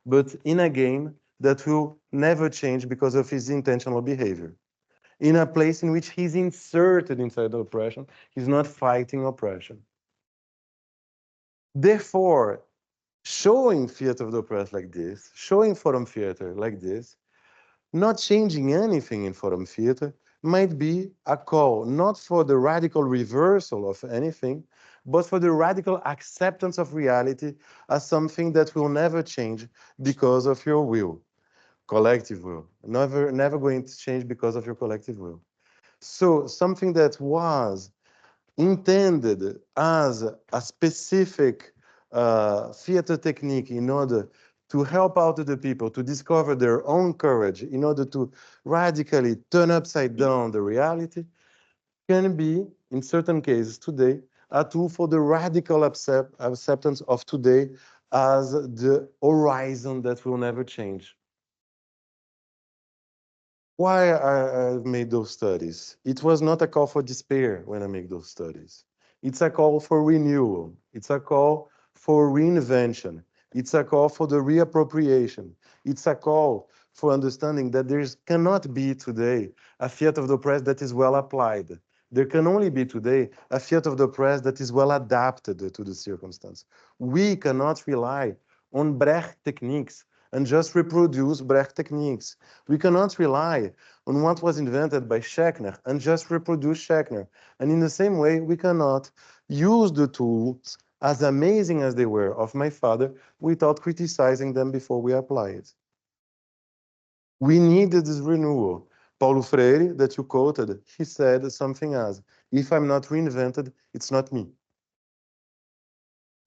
but in a game that will never change because of his intentional behavior. In a place in which he's inserted inside the oppression, he's not fighting oppression. Therefore, showing theater of the oppressed like this, showing forum theater like this, not changing anything in forum theater might be a call not for the radical reversal of anything, but for the radical acceptance of reality as something that will never change because of your will, collective will, never going to change because of your collective will. So something that was intended as a specific theater technique in order to help out the people to discover their own courage, in order to radically turn upside down the reality, can be, in certain cases today, a tool for the radical acceptance of today as the horizon that will never change. Why I made those studies? It was not a call for despair when I make those studies. It's a call for renewal. It's a call for reinvention. It's a call for the reappropriation. It's a call for understanding that there cannot be today a theater of the press that is well applied. There can only be today a theater of the press that is well adapted to the circumstance. We cannot rely on Brecht techniques and just reproduce Brecht techniques. We cannot rely on what was invented by Schechner and just reproduce Schechner. And in the same way, we cannot use the tools, as amazing as they were, of my father, without criticizing them before we apply it. We needed this renewal. Paulo Freire, that you quoted, he said something as, if I'm not reinvented, it's not me.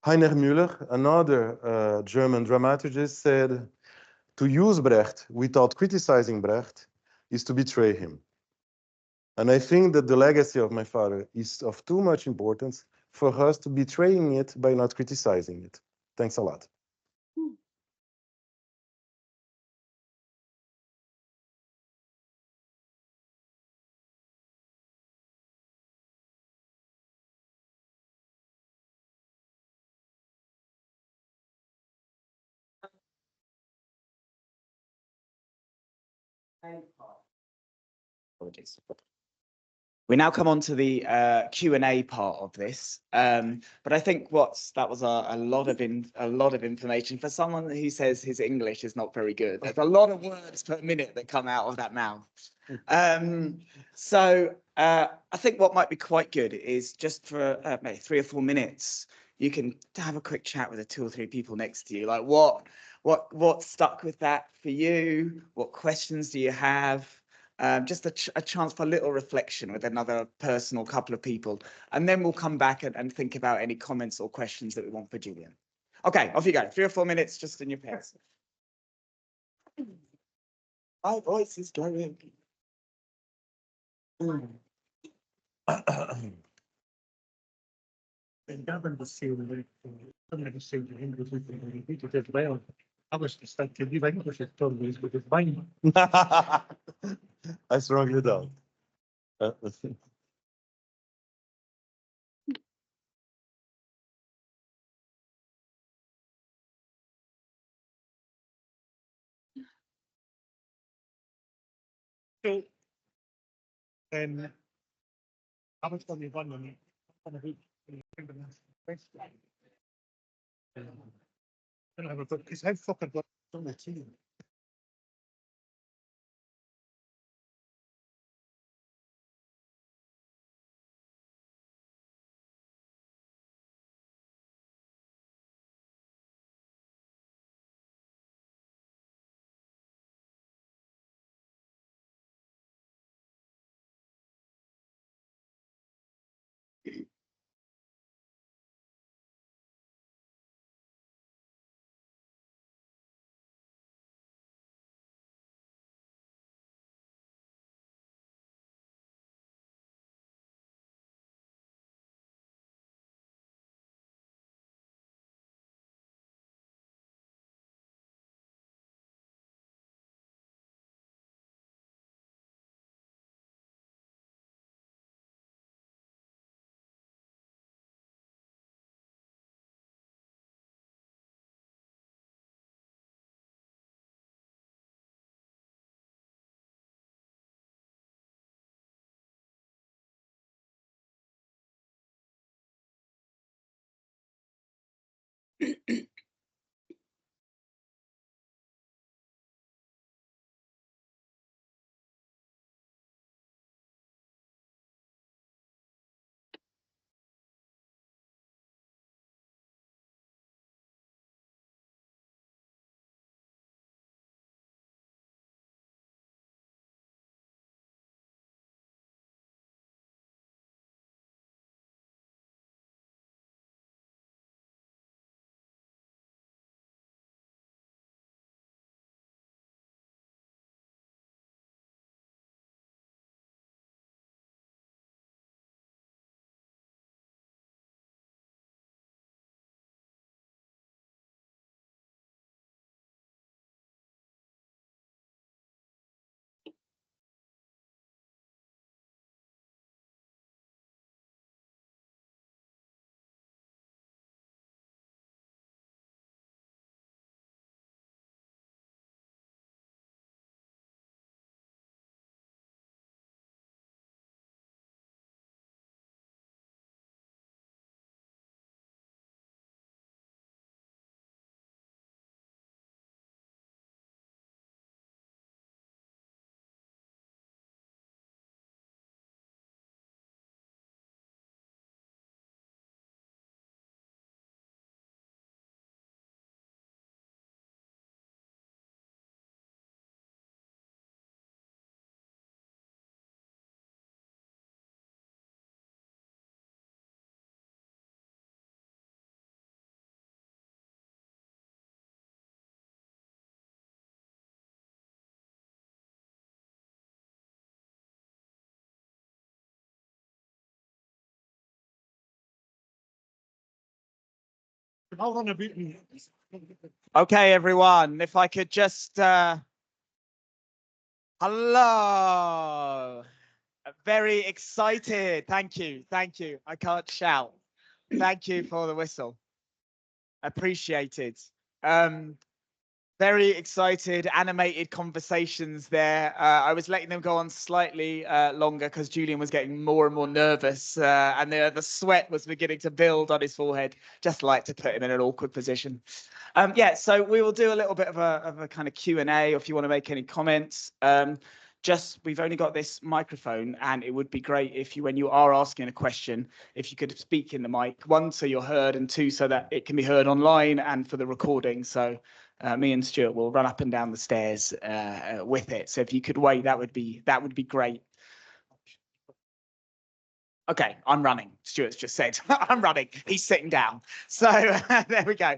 Heiner Müller, another German dramatist, said, to use Brecht without criticizing Brecht is to betray him. And I think that the legacy of my father is of too much importance for us to betraying it by not criticizing it. Thanks a lot. Apologies. We now come on to the Q&A part of this, but I think that was a lot of information for someone who says his English is not very good. There's a lot of words per minute that come out of that mouth. So I think what might be quite good is just for maybe 3 or 4 minutes, you can have a quick chat with the 2 or 3 people next to you. Like what stuck with that for you? What questions do you have? just a chance for a little reflection with another person or couple of people. And then we'll come back and think about any comments or questions that we want for Julian. Okay, off you go. 3 or 4 minutes just in your pants. My voice is going. And Gavin was saying that somebody was saying the English was repeated as well. I was just thinking, you English is probably as good as mine. I strongly doubt. So, I was only one on a question. I don't have a book, because how fucking got on the team. I'll run a bit. Okay, everyone, if I could just, hello. Very excited. Thank you. Thank you. I can't shout. Thank you for the whistle. Appreciated. Very excited, animated conversations there. I was letting them go on slightly longer because Julian was getting more and more nervous and the sweat was beginning to build on his forehead. Just like to put him in an awkward position. Yeah, so we will do a little bit of a kind of Q&A if you want to make any comments. just, we've only got this microphone, and it would be great if you, when you are asking a question, if you could speak in the mic, one, so you're heard, and two, so that it can be heard online and for the recording. So me and Stuart will run up and down the stairs with it. So if you could wait, that would be great. Okay, I'm running. Stuart's just said I'm running. He's sitting down. So there we go.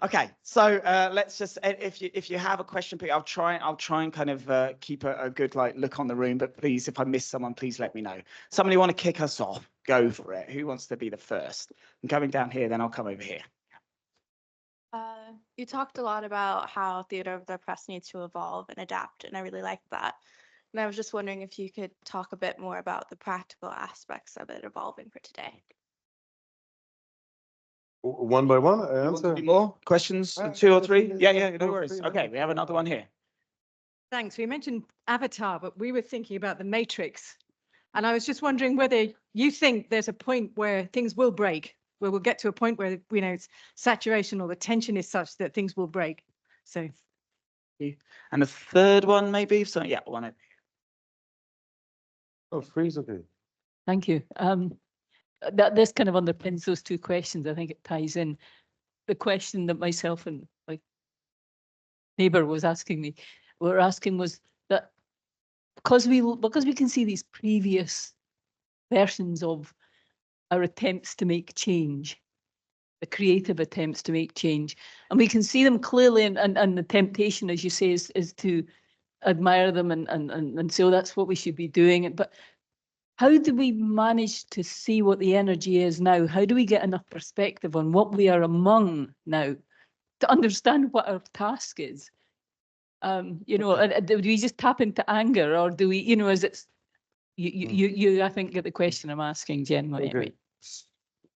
Okay, so let's just, if you have a question, I'll try and kind of keep a good look on the room. But please, if I miss someone, please let me know. Somebody want to kick us off? Go for it. Who wants to be the first? I'm coming down here, then I'll come over here. You talked a lot about how theatre of the press needs to evolve and adapt, and I really liked that. And I was just wondering if you could talk a bit more about the practical aspects of it evolving for today. One by one, I You want to answer. do more questions? Two or three? Yeah, no worries. Okay, we have another one here. Thanks. We mentioned Avatar, but we were thinking about the Matrix. And I was just wondering whether you think there's a point where things will break, where we'll get to a point where, you know, it's saturation or the tension is such that things will break. So. And the third one, maybe? So yeah, one over here. Oh, freeze, okay. Thank you. This kind of underpins those two questions. I think it ties in. The question that myself and my neighbour was asking me, was that because we can see these previous versions of our attempts to make change, the creative attempts to make change, and we can see them clearly, and the temptation, as you say, is to admire them and say, oh, that's what we should be doing. But how do we manage to see what the energy is now? How do we get enough perspective on what we are among now to understand what our task is? You know, do we just tap into anger, or do we, you know, is it, you I think, get the question I'm asking generally. Okay. Anyway.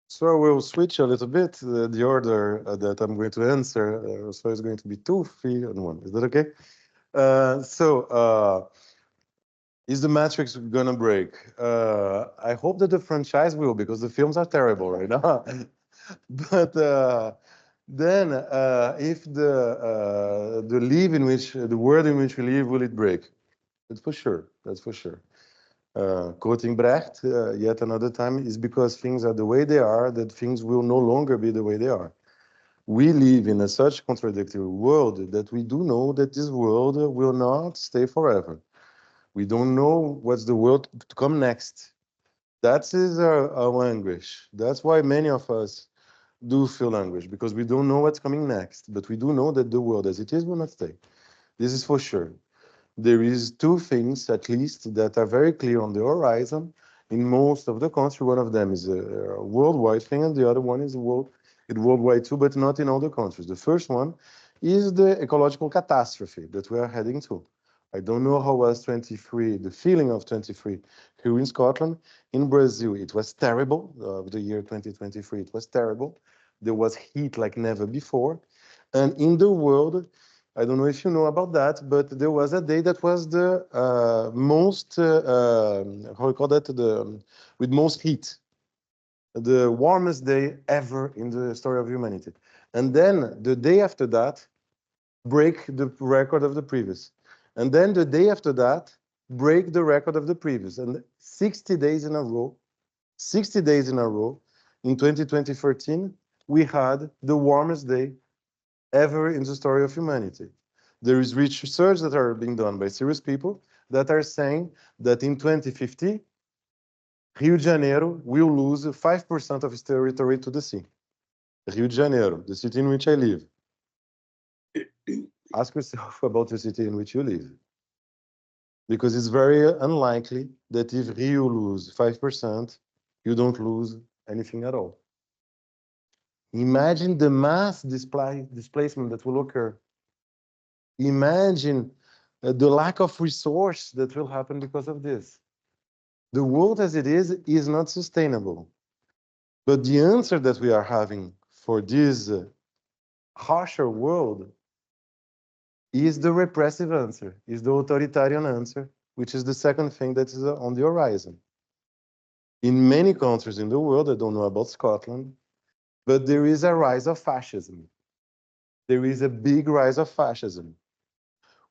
So I will switch a little bit the order that I'm going to answer. So it's going to be 2, 3, and 1. Is that okay? Is the Matrix gonna break? I hope that the franchise will, because the films are terrible right now. But then, if the world in which we live, will it break? That's for sure. That's for sure. Quoting Brecht, yet another time, is because things are the way they are, that things will no longer be the way they are. We live in such contradictory world that we do know that this world will not stay forever. We don't know what's the world to come next. That is our anguish. That's why many of us do feel anguish, because we don't know what's coming next. But we do know that the world as it is will not stay. This is for sure. There is 2 things, at least, that are very clear on the horizon in most of the countries. One of them is a worldwide thing, and the other one is worldwide too, but not in all the countries. The first one is the ecological catastrophe that we are heading to. I don't know how was 23, the feeling of 23 here in Scotland. In Brazil, it was terrible. The year 2023, it was terrible. There was heat like never before. And in the world, I don't know if you know about that, but there was a day that was the most, how we call that, with most heat. The warmest day ever in the story of humanity. And then the day after that, break the record of the previous. And then the day after that, break the record of the previous. And 60 days in a row, in 2013, we had the warmest day ever in the story of humanity. There is research that are being done by serious people that are saying that in 2050, Rio de Janeiro will lose 5% of its territory to the sea. Rio de Janeiro, the city in which I live. Ask yourself about the city in which you live. Because it's very unlikely that if Rio lose 5%, you don't lose anything at all. Imagine the mass displacement that will occur. Imagine the lack of resource that will happen because of this. The world as it is not sustainable. But the answer that we are having for this harsher world is the repressive answer, is the authoritarian answer, which is the second thing that is on the horizon. In many countries in the world, I don't know about Scotland, but there is a rise of fascism. There is a big rise of fascism.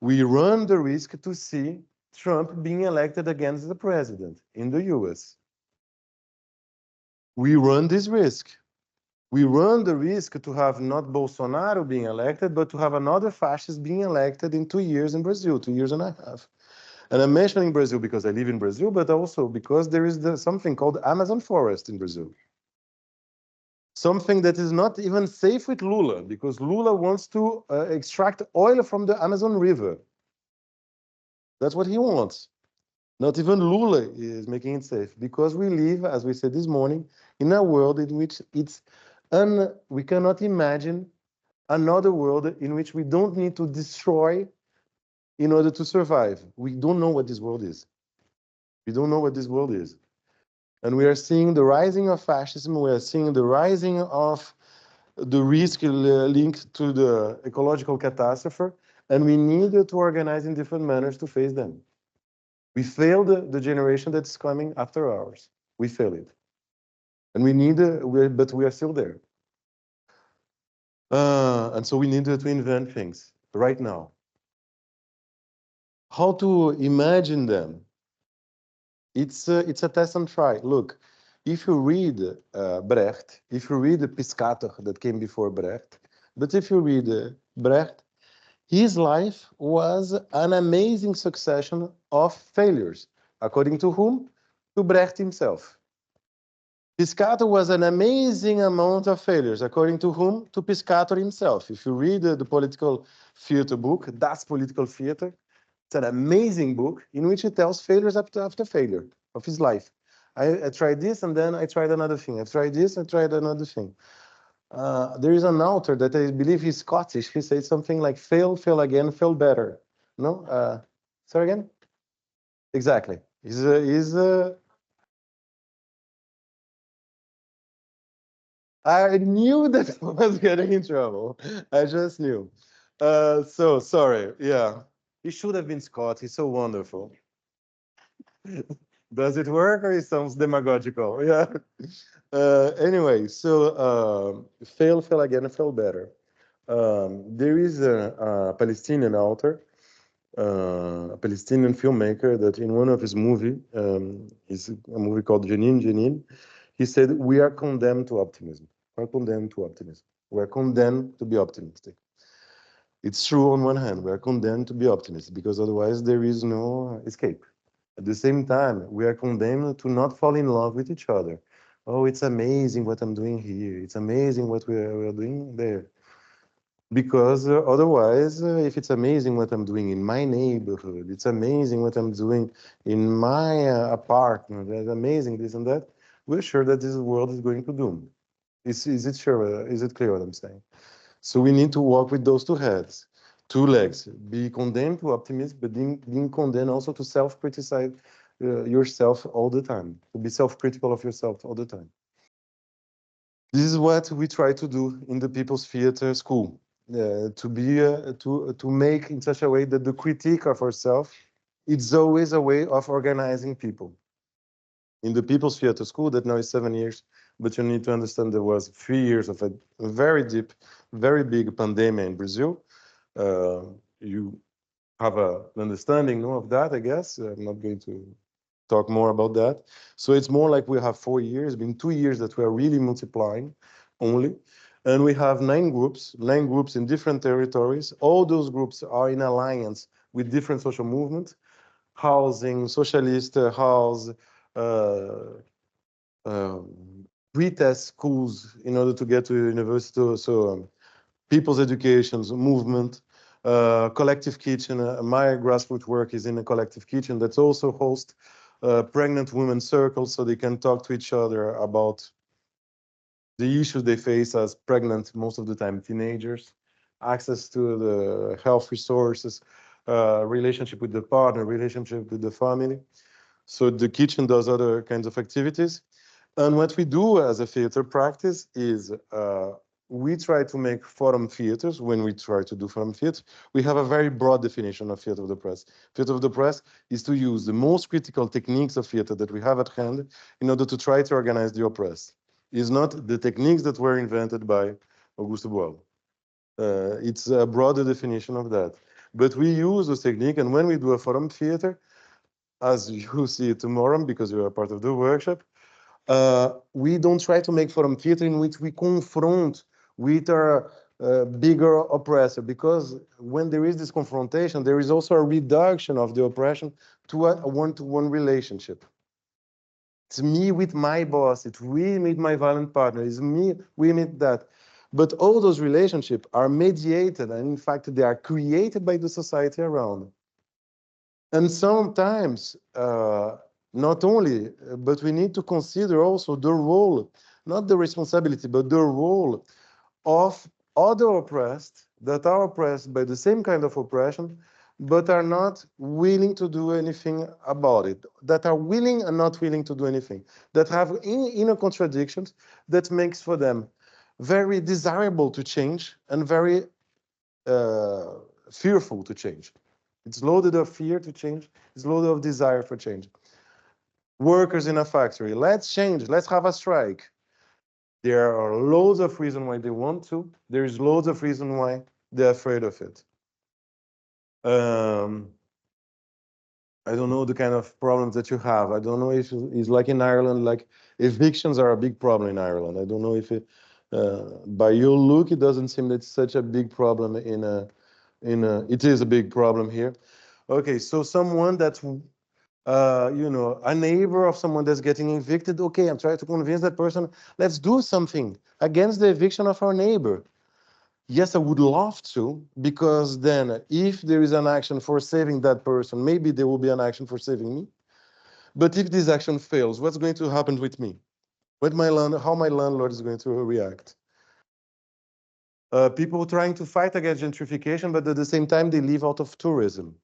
We run the risk to see Trump being elected again as the president in the US. We run this risk. We run the risk to have not Bolsonaro being elected, but to have another fascist being elected in 2 years in Brazil, 2.5 years. And I'm mentioning Brazil because I live in Brazil, but also because there is something called Amazon forest in Brazil. Something that is not even safe with Lula, because Lula wants to extract oil from the Amazon River. That's what he wants. Not even Lula is making it safe, because we live, as we said this morning, in a world in which we cannot imagine another world in which we don't need to destroy in order to survive. We don't know what this world is. We don't know what this world is. And we are seeing the rising of fascism. We are seeing the rising of the risk linked to the ecological catastrophe. And we need to organize in different manners to face them. We failed the generation that's coming after ours. We failed it. And we need, but we are still there. And so we need to invent things right now. How to imagine them? It's a test and try. Look, if you read Brecht, if you read Piscator that came before Brecht, but if you read Brecht, his life was an amazing succession of failures. According to whom? To Brecht himself. Piscator was an amazing amount of failures. According to whom? To Piscator himself. If you read the political theater book, Das Political Theater, it's an amazing book in which he tells failures after failure of his life. I tried this and then I tried another thing. I tried this, I tried another thing. There is an author that I believe he's Scottish. He says something like fail, fail again, fail better. No? Sorry again? Exactly. I knew that I was getting in trouble. I just knew. So sorry. Yeah. He should have been Scott. He's so wonderful. Does it work or it sounds demagogical? Yeah. Anyway, so fail, fail again, fail better. There is a Palestinian author, a Palestinian filmmaker that in one of his movies, is a movie called Jenin, Jenin, he said, we are condemned to optimism. We are condemned to optimism. We are condemned to be optimistic. It's true on one hand, we are condemned to be optimistic because otherwise there is no escape. At the same time, we are condemned to not fall in love with each other. Oh, it's amazing what I'm doing here. It's amazing what we are doing there. Because otherwise, if it's amazing what I'm doing in my neighborhood, it's amazing what I'm doing in my apartment, it's amazing this and that, we're sure that this world is going to doom. Is it sure? Is it clear what I'm saying? So we need to walk with those two heads, two legs, be condemned to optimism, but being condemned also to self-criticize yourself all the time, to be self-critical of yourself all the time. This is what we try to do in the People's Theatre School, to make in such a way that the critique of ourselves, it's always a way of organizing people. In the People's Theatre School, that now is 7 years, but you need to understand there was 3 years of a very deep, very big pandemic in Brazil. You have an understanding of that, I guess. I'm not going to talk more about that. So it's more like we have 4 years, been 2 years that we are really multiplying only. And we have 9 groups in different territories. All those groups are in alliance with different social movements, housing, socialist house, pre-test schools in order to get to university. So people's education movement, collective kitchen. My grassroots work is in a collective kitchen that's also host pregnant women circles so they can talk to each other about the issues they face as pregnant, most of the time teenagers, access to the health resources, relationship with the partner, relationship with the family. So the kitchen does other kinds of activities. And what we do as a theater practice is we try to make forum theaters. When we try to do forum theater, we have a very broad definition of theater of the press. Theater of the press is to use the most critical techniques of theater that we have at hand in order to try to organize the oppressed. It's not the techniques that were invented by Augusto Boal. It's a broader definition of that. But we use this technique, and when we do a forum theater, as you see tomorrow, because you are part of the workshop, we don't try to make forum theater in which we confront with our bigger oppressor, because when there is this confrontation, there is also a reduction of the oppression to a one-to-one relationship. It's me with my boss, it's we with my violent partner, it's me, we meet that. But all those relationships are mediated, and in fact, they are created by the society around. And sometimes, not only, but we need to consider also the role, not the responsibility, but the role of other oppressed that are oppressed by the same kind of oppression, but are not willing to do anything about it, that are willing and not willing to do anything, that have inner contradictions that makes for them very desirable to change and very fearful to change. It's loaded of fear to change, it's loaded of desire for change. Workers in a factory, let's change, let's have a strike. There are loads of reasons why they want to. There is loads of reasons why they're afraid of it. I don't know the kind of problems that you have. I don't know if it's like in Ireland, like evictions are a big problem in Ireland. I don't know if it, by your look, it doesn't seem that it's such a big problem it is a big problem here. Okay, so someone that's, you know, a neighbor of someone that's getting evicted. Okay, I'm trying to convince that person, let's do something against the eviction of our neighbor. Yes, I would love to, because then if there is an action for saving that person, maybe there will be an action for saving me. But if this action fails, what's going to happen with me? How my landlord is going to react? People trying to fight against gentrification, but at the same time, they live out of tourism.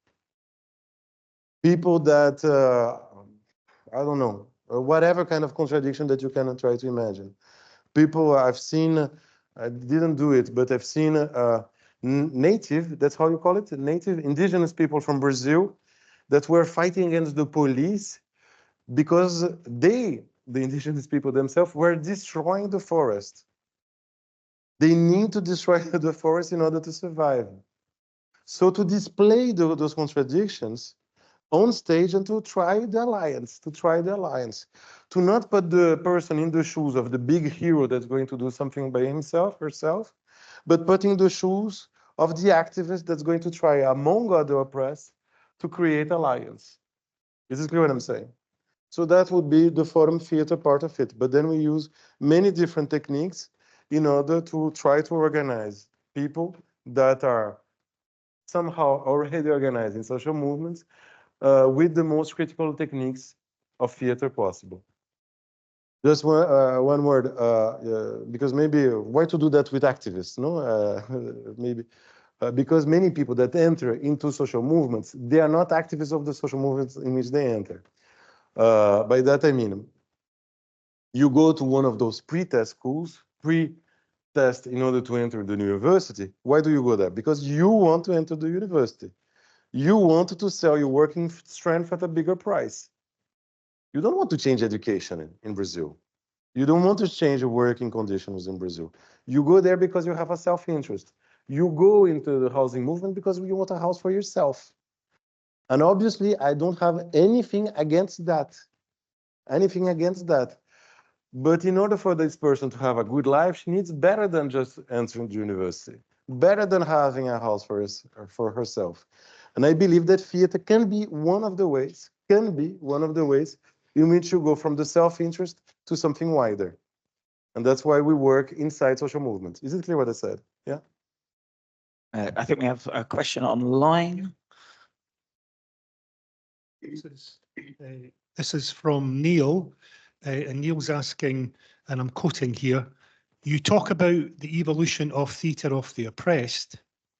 People that, I don't know, whatever kind of contradiction that you can try to imagine. People I've seen, I didn't do it, but I've seen native, that's how you call it, native indigenous people from Brazil that were fighting against the police because they, the indigenous people themselves, were destroying the forest. They need to destroy the forest in order to survive. So to display those contradictions on stage and to try the alliance, to not put the person in the shoes of the big hero that's going to do something by himself, herself, but putting the shoes of the activist that's going to try, among other oppressed, to create alliance. Is this clear what I'm saying? So that would be the forum theater part of it. But then we use many different techniques in order to try to organize people that are somehow already organized in social movements with the most critical techniques of theater possible. Just one word, because maybe why to do that with activists, no? Maybe because many people that enter into social movements, they are not activists of the social movements in which they enter. By that I mean, you go to one of those pre-test schools, pre-test in order to enter the university. Why do you go there? Because you want to enter the university. You want to sell your working strength at a bigger price. You don't want to change education in Brazil. You don't want to change the working conditions in Brazil. You go there because you have a self-interest. You go into the housing movement because you want a house for yourself. And obviously, I don't have anything against that. But in order for this person to have a good life, she needs better than just entering the university, better than having a house for herself. And I believe that theater can be one of the ways in which you go from the self-interest to something wider. And that's why we work inside social movements. Is it clear what I said? Yeah. I think we have a question online. This is from Neil, and Neil's asking, and I'm quoting here, you talk about the evolution of theatre of the oppressed,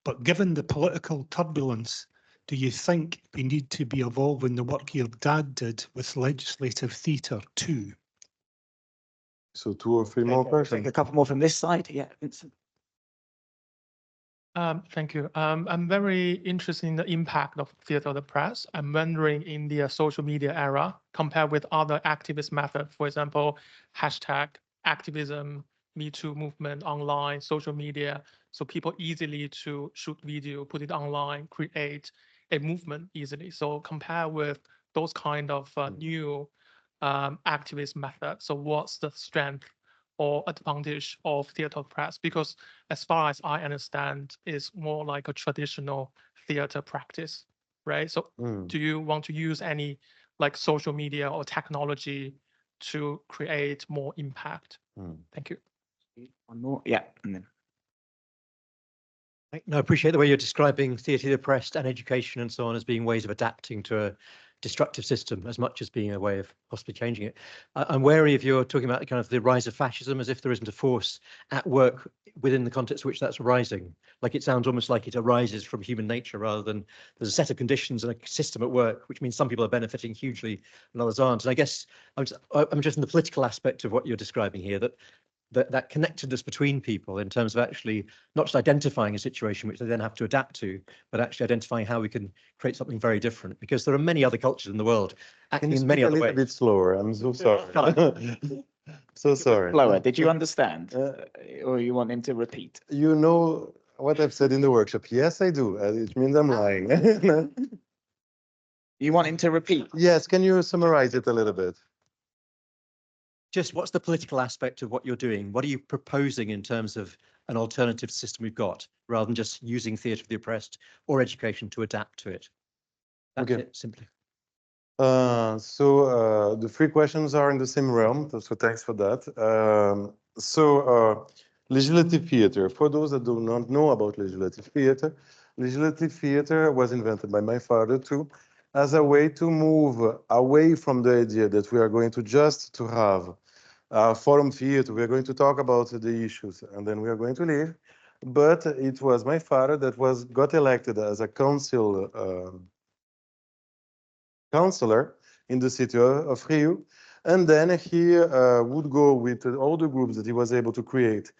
but given the political turbulence, do you think we need to be evolving the work your dad did with legislative theatre too? So 2 or 3 more questions. Take a couple more from this side. Yeah, Vincent. Thank you. I'm very interested in the impact of theatre of the press. I'm wondering in the social media era, compared with other activist methods, for example, hashtag activism, Me Too movement online, social media, so people easily to shoot video, put it online, create a movement easily. So compare with those kind of new activist methods. So what's the strength or advantage of theater of press? Because as far as I understand, it's more like a traditional theater practice, right? So do you want to use any like social media or technology to create more impact? Thank you. One more, yeah, and then. No, I appreciate the way you're describing theatre of the oppressed and education and so on as being ways of adapting to a destructive system as much as being a way of possibly changing it. I'm wary if you're talking about kind of the rise of fascism as if there isn't a force at work within the context of which that's rising. Like it sounds almost like it arises from human nature rather than there's a set of conditions and a system at work, which means some people are benefiting hugely and others aren't. And I guess I'm just in the political aspect of what you're describing here, that connectedness between people in terms of actually not just identifying a situation which they then have to adapt to, but actually identifying how we can create something very different. Because there are many other cultures in the world acting in many other ways. A little bit slower. I'm so sorry. So sorry. Lower, did you understand? Or you want him to repeat? You know what I've said in the workshop? Yes, I do. It means I'm lying. You want him to repeat? Yes, can you summarize it a little bit? Just what's the political aspect of what you're doing? What are you proposing in terms of an alternative system we've got, rather than just using theatre for the oppressed or education to adapt to it? That's Okay. it, simply. The three questions are in the same realm, so thanks for that. Legislative theatre. For those that do not know about legislative theatre was invented by my father too, as a way to move away from the idea that we are going to just to have a forum theatre. We are going to talk about the issues and then we are going to leave. But it was my father that got elected as a councillor in the city of Rio. And then he would go with all the groups that he was able to create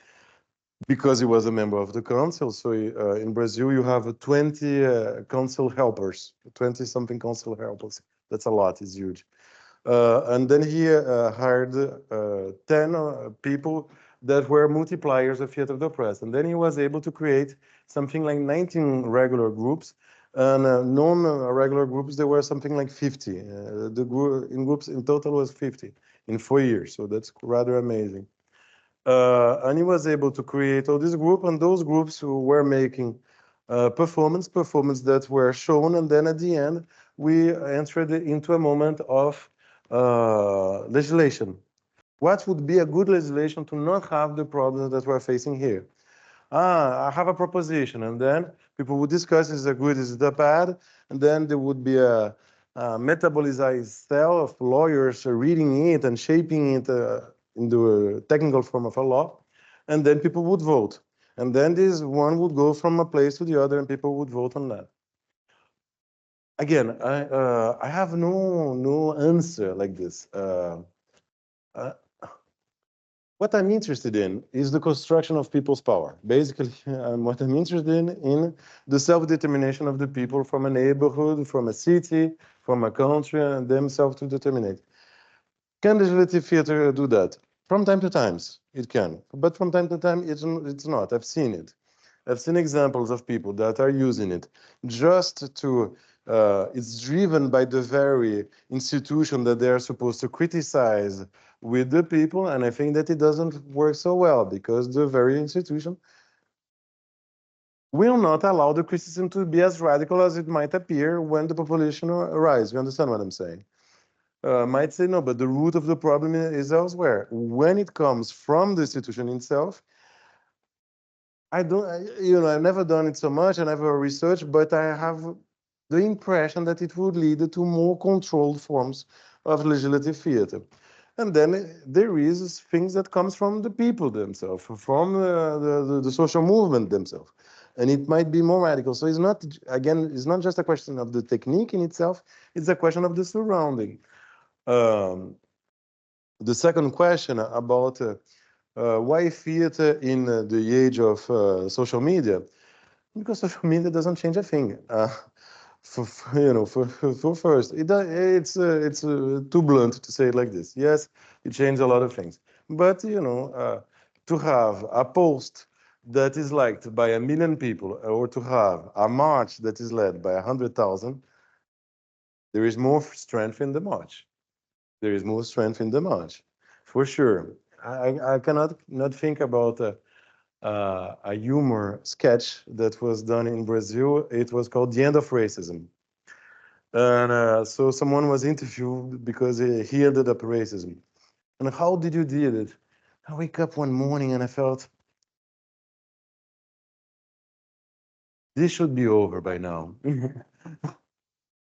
because he was a member of the council. So in Brazil, you have 20 council helpers, 20 something council helpers. That's a lot, it's huge. And then he hired 10 people that were multipliers of theater of the press. And then he was able to create something like 19 regular groups. And non-regular groups, there were something like 50. In groups in total was 50 in 4 years. So that's rather amazing. And he was able to create all this group, and those groups who were making performance that were shown. And then at the end, we entered into a moment of legislation. What would be a good legislation to not have the problems that we're facing here? I have a proposition, and then people would discuss, is it good, is it bad? And then there would be a metabolized cell of lawyers reading it and shaping it in the technical form of a law. And then people would vote. And then this one would go from a place to the other and people would vote on that. Again, I have no answer like this. What I'm interested in is the construction of people's power. Basically, what I'm interested in the self-determination of the people from a neighborhood, from a city, from a country, and themselves to determine. Can legislative theatre do that? From time to time, it can. But from time to time, it's not. I've seen it. I've seen examples of people that are using it just to, it's driven by the very institution that they're supposed to criticize with the people. And I think that it doesn't work so well because the very institution will not allow the criticism to be as radical as it might appear when the population arises. You understand what I'm saying? Might say no, but the root of the problem is elsewhere. When it comes from the institution itself, I've never done it so much. I never researched, but I have the impression that it would lead to more controlled forms of legislative theatre. And then there is things that comes from the people themselves, from the social movement themselves. And it might be more radical. So it's not, again, it's not just a question of the technique in itself, it's a question of the surrounding. The second question about why theater in the age of social media? Because social media doesn't change a thing. For first, it's too blunt to say it like this. Yes, it changed a lot of things, but to have a post that is liked by 1 million people, or to have a march that is led by 100,000, there is more strength in the march. There is more strength in the march, for sure. I cannot not think about a humor sketch that was done in Brazil. It was called The End of Racism. And so someone was interviewed because he ended up racism. And how did you deal it? I wake up one morning and I felt, this should be over by now.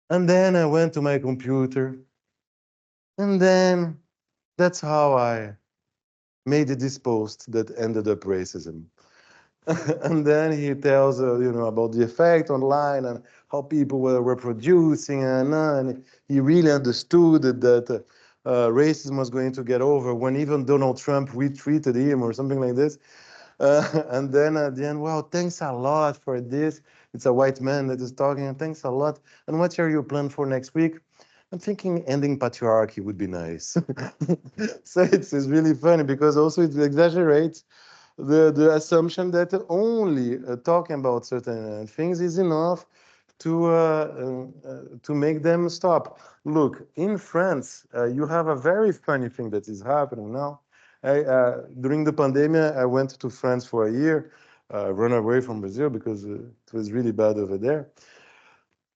And then I went to my computer. And then that's how I made this post that ended up racism. And then he tells, about the effect online and how people were reproducing, and he really understood that racism was going to get over when even Donald Trump retweeted him or something like this. And then at the end, well, thanks a lot for this. It's a white man that is talking, and thanks a lot. And what are your plans for next week? I'm thinking ending patriarchy would be nice. So it's really funny because also it exaggerates the assumption that only talking about certain things is enough to make them stop. Look, in France, you have a very funny thing that is happening now. During the pandemic, I went to France for a year, run away from Brazil because it was really bad over there.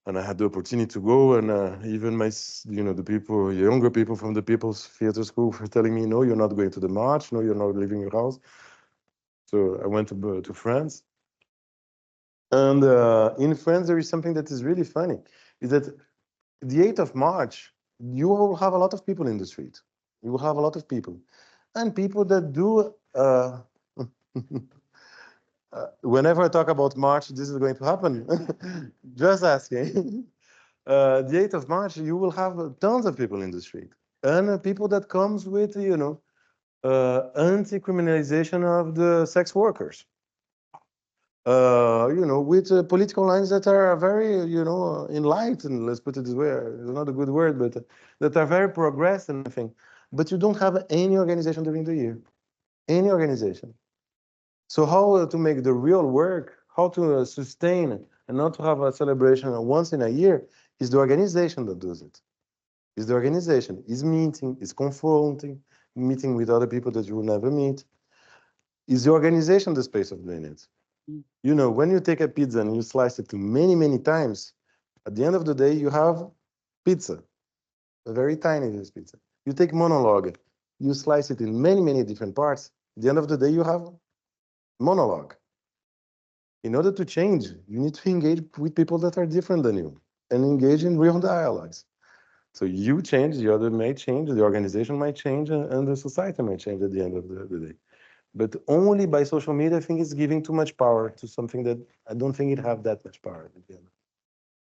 And I had the opportunity to go, and even the people, younger people from the People's Theatre School were telling me, no, you're not going to the march, no, you're not leaving your house. So I went to France. And in France, there is something that is really funny, is that the 8th of March, you will have a lot of people in the street. You will have a lot of people. And people that do, whenever I talk about March, this is going to happen. Just asking. The 8th of March, you will have tons of people in the street. And people that comes with, anti-criminalization of the sex workers. With political lines that are very, enlightened, let's put it this way. It's not a good word, but that are very progressive and everything. But you don't have any organization during the year. Any organization. So how to make the real work, how to sustain and not to have a celebration once in a year is the organization that does it. Is the organization, is meeting, is confronting, meeting with other people that you will never meet. Is the organization the space of doing it? When you take a pizza and you slice it to many, many times, at the end of the day, you have pizza, a very tiny pizza. You take monologue, you slice it in many, many different parts. At the end of the day, you have monologue. In order to change, you need to engage with people that are different than you and engage in real dialogues. So you change, the other may change, the organization might change, and the society might change at the end of the day. But only by social media, I think it's giving too much power to something that I don't think it have that much power at the end.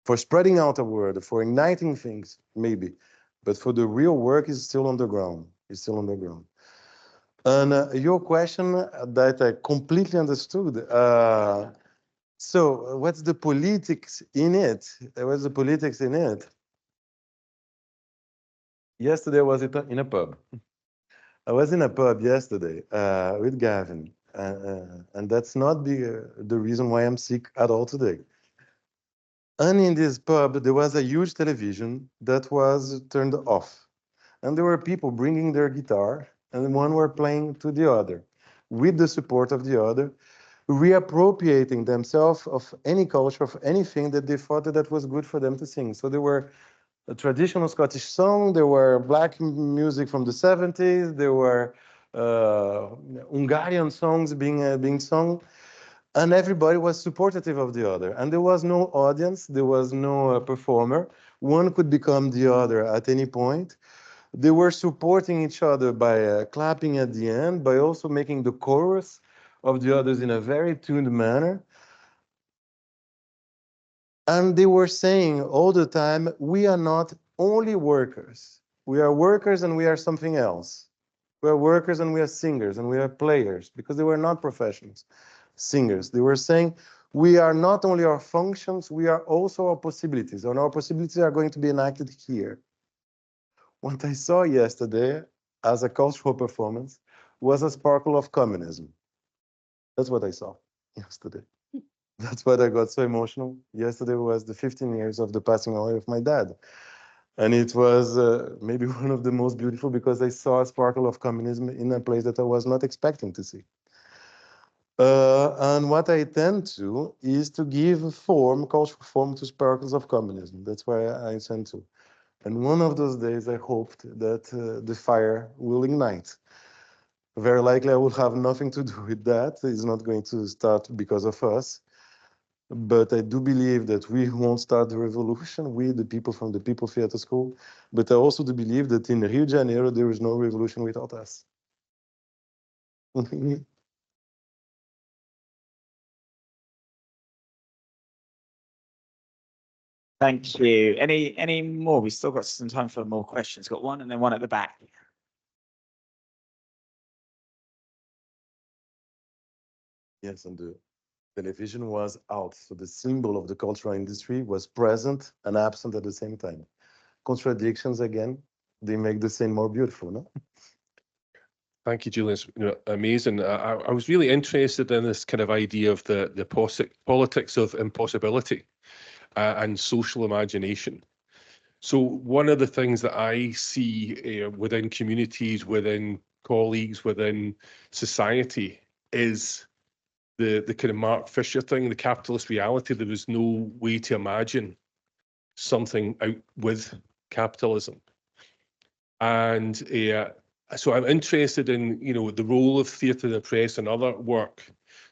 For spreading out a word, for igniting things, maybe. But for the real work is still on the ground. It's still on the ground. And your question that I completely understood. So what's the politics in it? What's the politics in it? Yesterday I was in a pub. I was in a pub yesterday with Gavin, and that's not the reason why I'm sick at all today. And in this pub, there was a huge television that was turned off. And there were people bringing their guitar, and one were playing to the other, with the support of the other, reappropriating themselves of any culture, of anything that they thought that was good for them to sing. So there were a traditional Scottish song, there were black music from the 70s, there were Hungarian songs being sung, and everybody was supportive of the other. And there was no audience, there was no performer. One could become the other at any point. They were supporting each other by clapping at the end, by also making the chorus of the others in a very tuned manner. And they were saying all the time, we are not only workers. We are workers and we are something else. We are workers and we are singers and we are players, because they were not professionals, singers. They were saying, we are not only our functions, we are also our possibilities, and our possibilities are going to be enacted here. What I saw yesterday as a cultural performance was a sparkle of communism. That's what I saw yesterday. That's why I got so emotional. Yesterday was the 15 years of the passing away of my dad. And it was maybe one of the most beautiful because I saw a sparkle of communism in a place that I was not expecting to see. And what I tend to is to give form, cultural form to sparkles of communism. That's why I tend to. And one of those days I hoped that the fire will ignite. Very likely I will have nothing to do with that. It's not going to start because of us. But I do believe that we won't start the revolution, we, the people from the People Theatre School. But I also do believe that in Rio de Janeiro, there is no revolution without us. Thank you. Any more? We've still got some time for more questions. Got one and then one at the back. Yes, and the television was out. So the symbol of the cultural industry was present and absent at the same time. Contradictions again, they make the scene more beautiful, no? Thank you, Julian. It's amazing. I was really interested in this kind of idea of the politics of impossibility and social imagination. So one of the things that I see within communities, within colleagues, within society is the kind of Mark Fisher thing, the capitalist reality. There was no way to imagine something out with capitalism. And so I'm interested in, the role of theatre, the press, and other work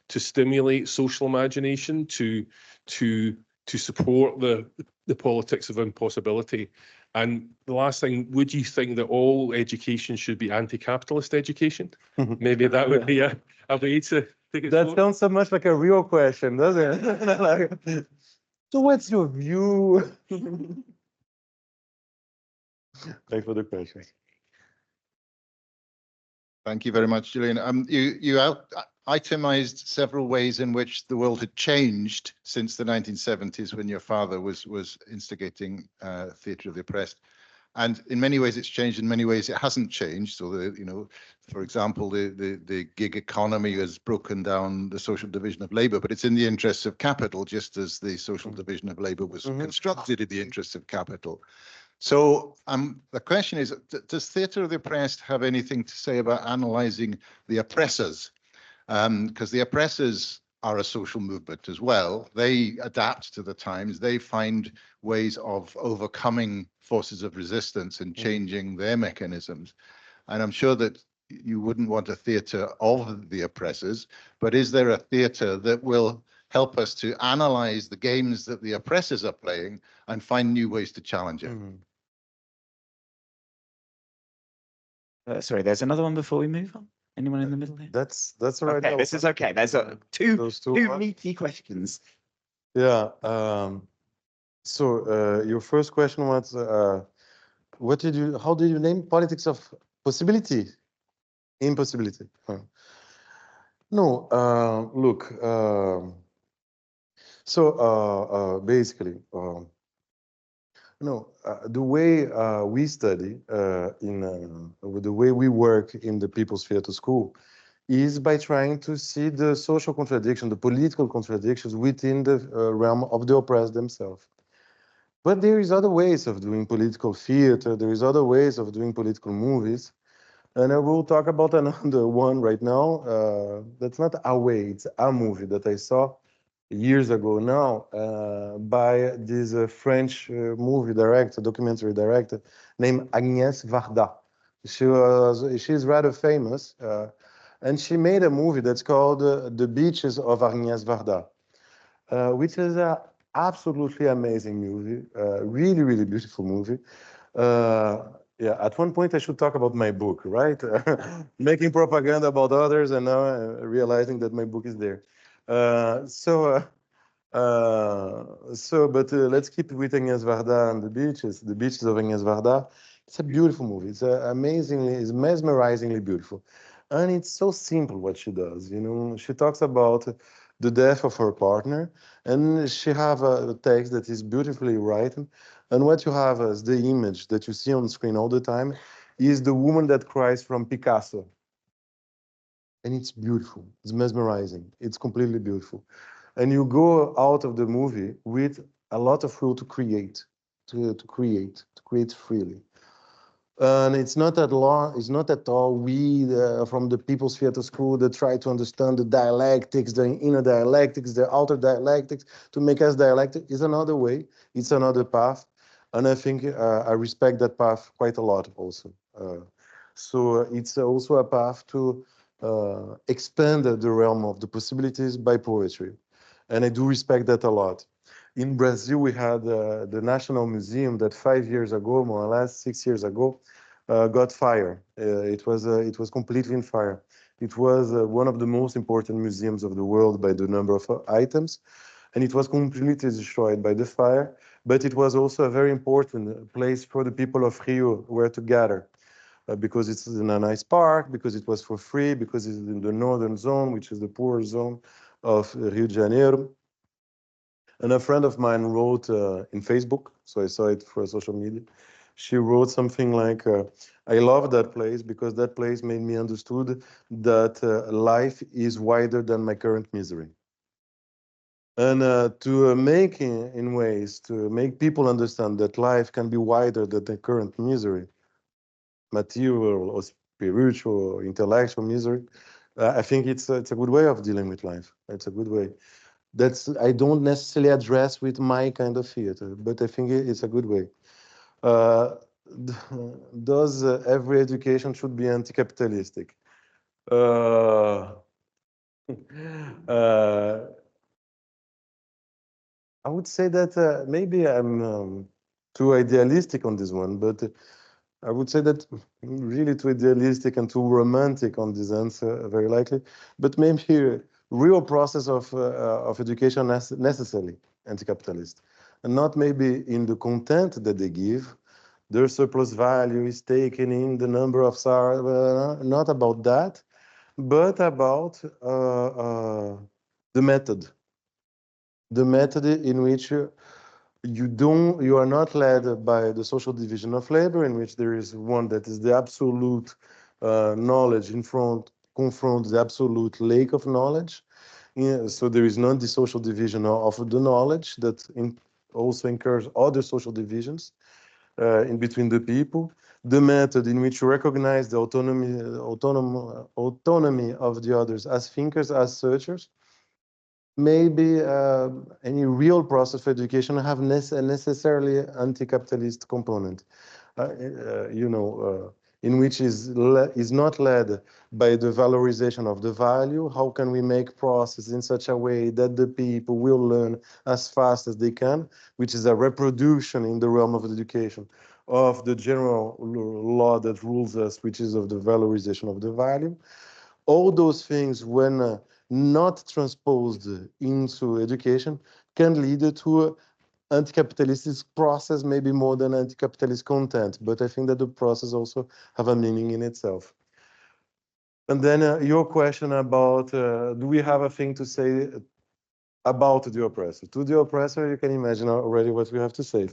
to stimulate social imagination, to support the politics of impossibility. And the last thing, would you think that all education should be anti-capitalist education? Maybe that would be a way to take it That forward. sounds so much like a real question, doesn't it? So what's your view? Thanks for the question. Thank you very much, Julian. You itemized several ways in which the world had changed since the 1970s, when your father was instigating Theatre of the Oppressed. And in many ways it's changed, in many ways it hasn't changed. So, for example, the gig economy has broken down the social division of labor, but it's in the interests of capital, just as the social division of labor was constructed in the interests of capital. So the question is, does Theatre of the Oppressed have anything to say about analysing the oppressors? Because the oppressors are a social movement as well. They adapt to the times. They find ways of overcoming forces of resistance and changing their mechanisms. And I'm sure that you wouldn't want a theatre of the oppressors, but is there a theatre that will help us to analyse the games that the oppressors are playing and find new ways to challenge it? Sorry, there's another one before we move on. Anyone in the middle here? That's right. Okay, this is okay. There's two two meaty questions. Yeah. So your first question was, how did you name politics of possibility? Impossibility. No, look. So basically, the way we study the way we work in the People's Theatre School is by trying to see the social contradiction, the political contradictions within the realm of the oppressed themselves. But there is other ways of doing political theater. There is other ways of doing political movies. And I will talk about another one right now. That's not a way, it's a movie that I saw years ago now by this French movie director, documentary director named Agnès Varda. She's rather famous. And she made a movie that's called The Beaches of Agnès Varda, which is an absolutely amazing movie, really, really beautiful movie. Yeah, at one point I should talk about my book, right? Making propaganda about others and now realizing that my book is there. But let's keep with Agnès Varda and the beaches of Agnès Varda. It's a beautiful movie. It's it's mesmerizingly beautiful. And it's so simple what she does, She talks about the death of her partner, and she have a text that is beautifully written. And what you have as the image that you see on screen all the time is the woman that cries from Picasso. and it's beautiful. It's mesmerizing. It's completely beautiful. And you go out of the movie with a lot of will to create, to create freely. And it's not at all we from the People's Theatre School that try to understand the dialectics, the inner dialectics, the outer dialectics to make us dialectic. It's another way. It's another path. And I think I respect that path quite a lot also. So it's also a path to expand the realm of the possibilities by poetry. And I do respect that a lot. In Brazil, we had the National Museum that 5 years ago, more or less 6 years ago, got fire. It was completely in fire. It was one of the most important museums of the world by the number of items, and it was completely destroyed by the fire. But it was also a very important place for the people of Rio where to gather. Because it's in a nice park, because it was for free, because it's in the northern zone, which is the poor zone of Rio de Janeiro. And a friend of mine wrote in Facebook, so I saw it for social media. She wrote something like, I love that place because that place made me understood that life is wider than my current misery. And to make in ways to make people understand that life can be wider than the current misery, material or spiritual or intellectual misery, I think it's a good way of dealing with life. It's a good way. I don't necessarily address with my kind of theater, but I think it's a good way. Does every education should be anti-capitalistic? I would say that maybe I'm too idealistic on this one, but I would say that really too idealistic and too romantic on this answer, very likely. But maybe real process of education necessarily anti-capitalist, and not maybe in the content that they give. Their surplus value is taken in the number of SAR, not about that, but about the method. The method in which you are not led by the social division of labor, in which there is one that is the absolute knowledge confront the absolute lake of knowledge. Yeah, so there is not the social division of the knowledge that also incurs other social divisions in between the people. The method in which you recognize the autonomy of the others as thinkers, as searchers. Maybe any real process of education have necessarily anti-capitalist component, in which is not led by the valorization of the value. How can we make process in such a way that the people will learn as fast as they can, which is a reproduction in the realm of education of the general law that rules us, which is of the valorization of the value. All those things, when not transposed into education, can lead to anti-capitalist process, maybe more than anti-capitalist content. But I think that the process also have a meaning in itself. And then your question about, do we have a thing to say about the oppressor? To the oppressor, you can imagine already what we have to say.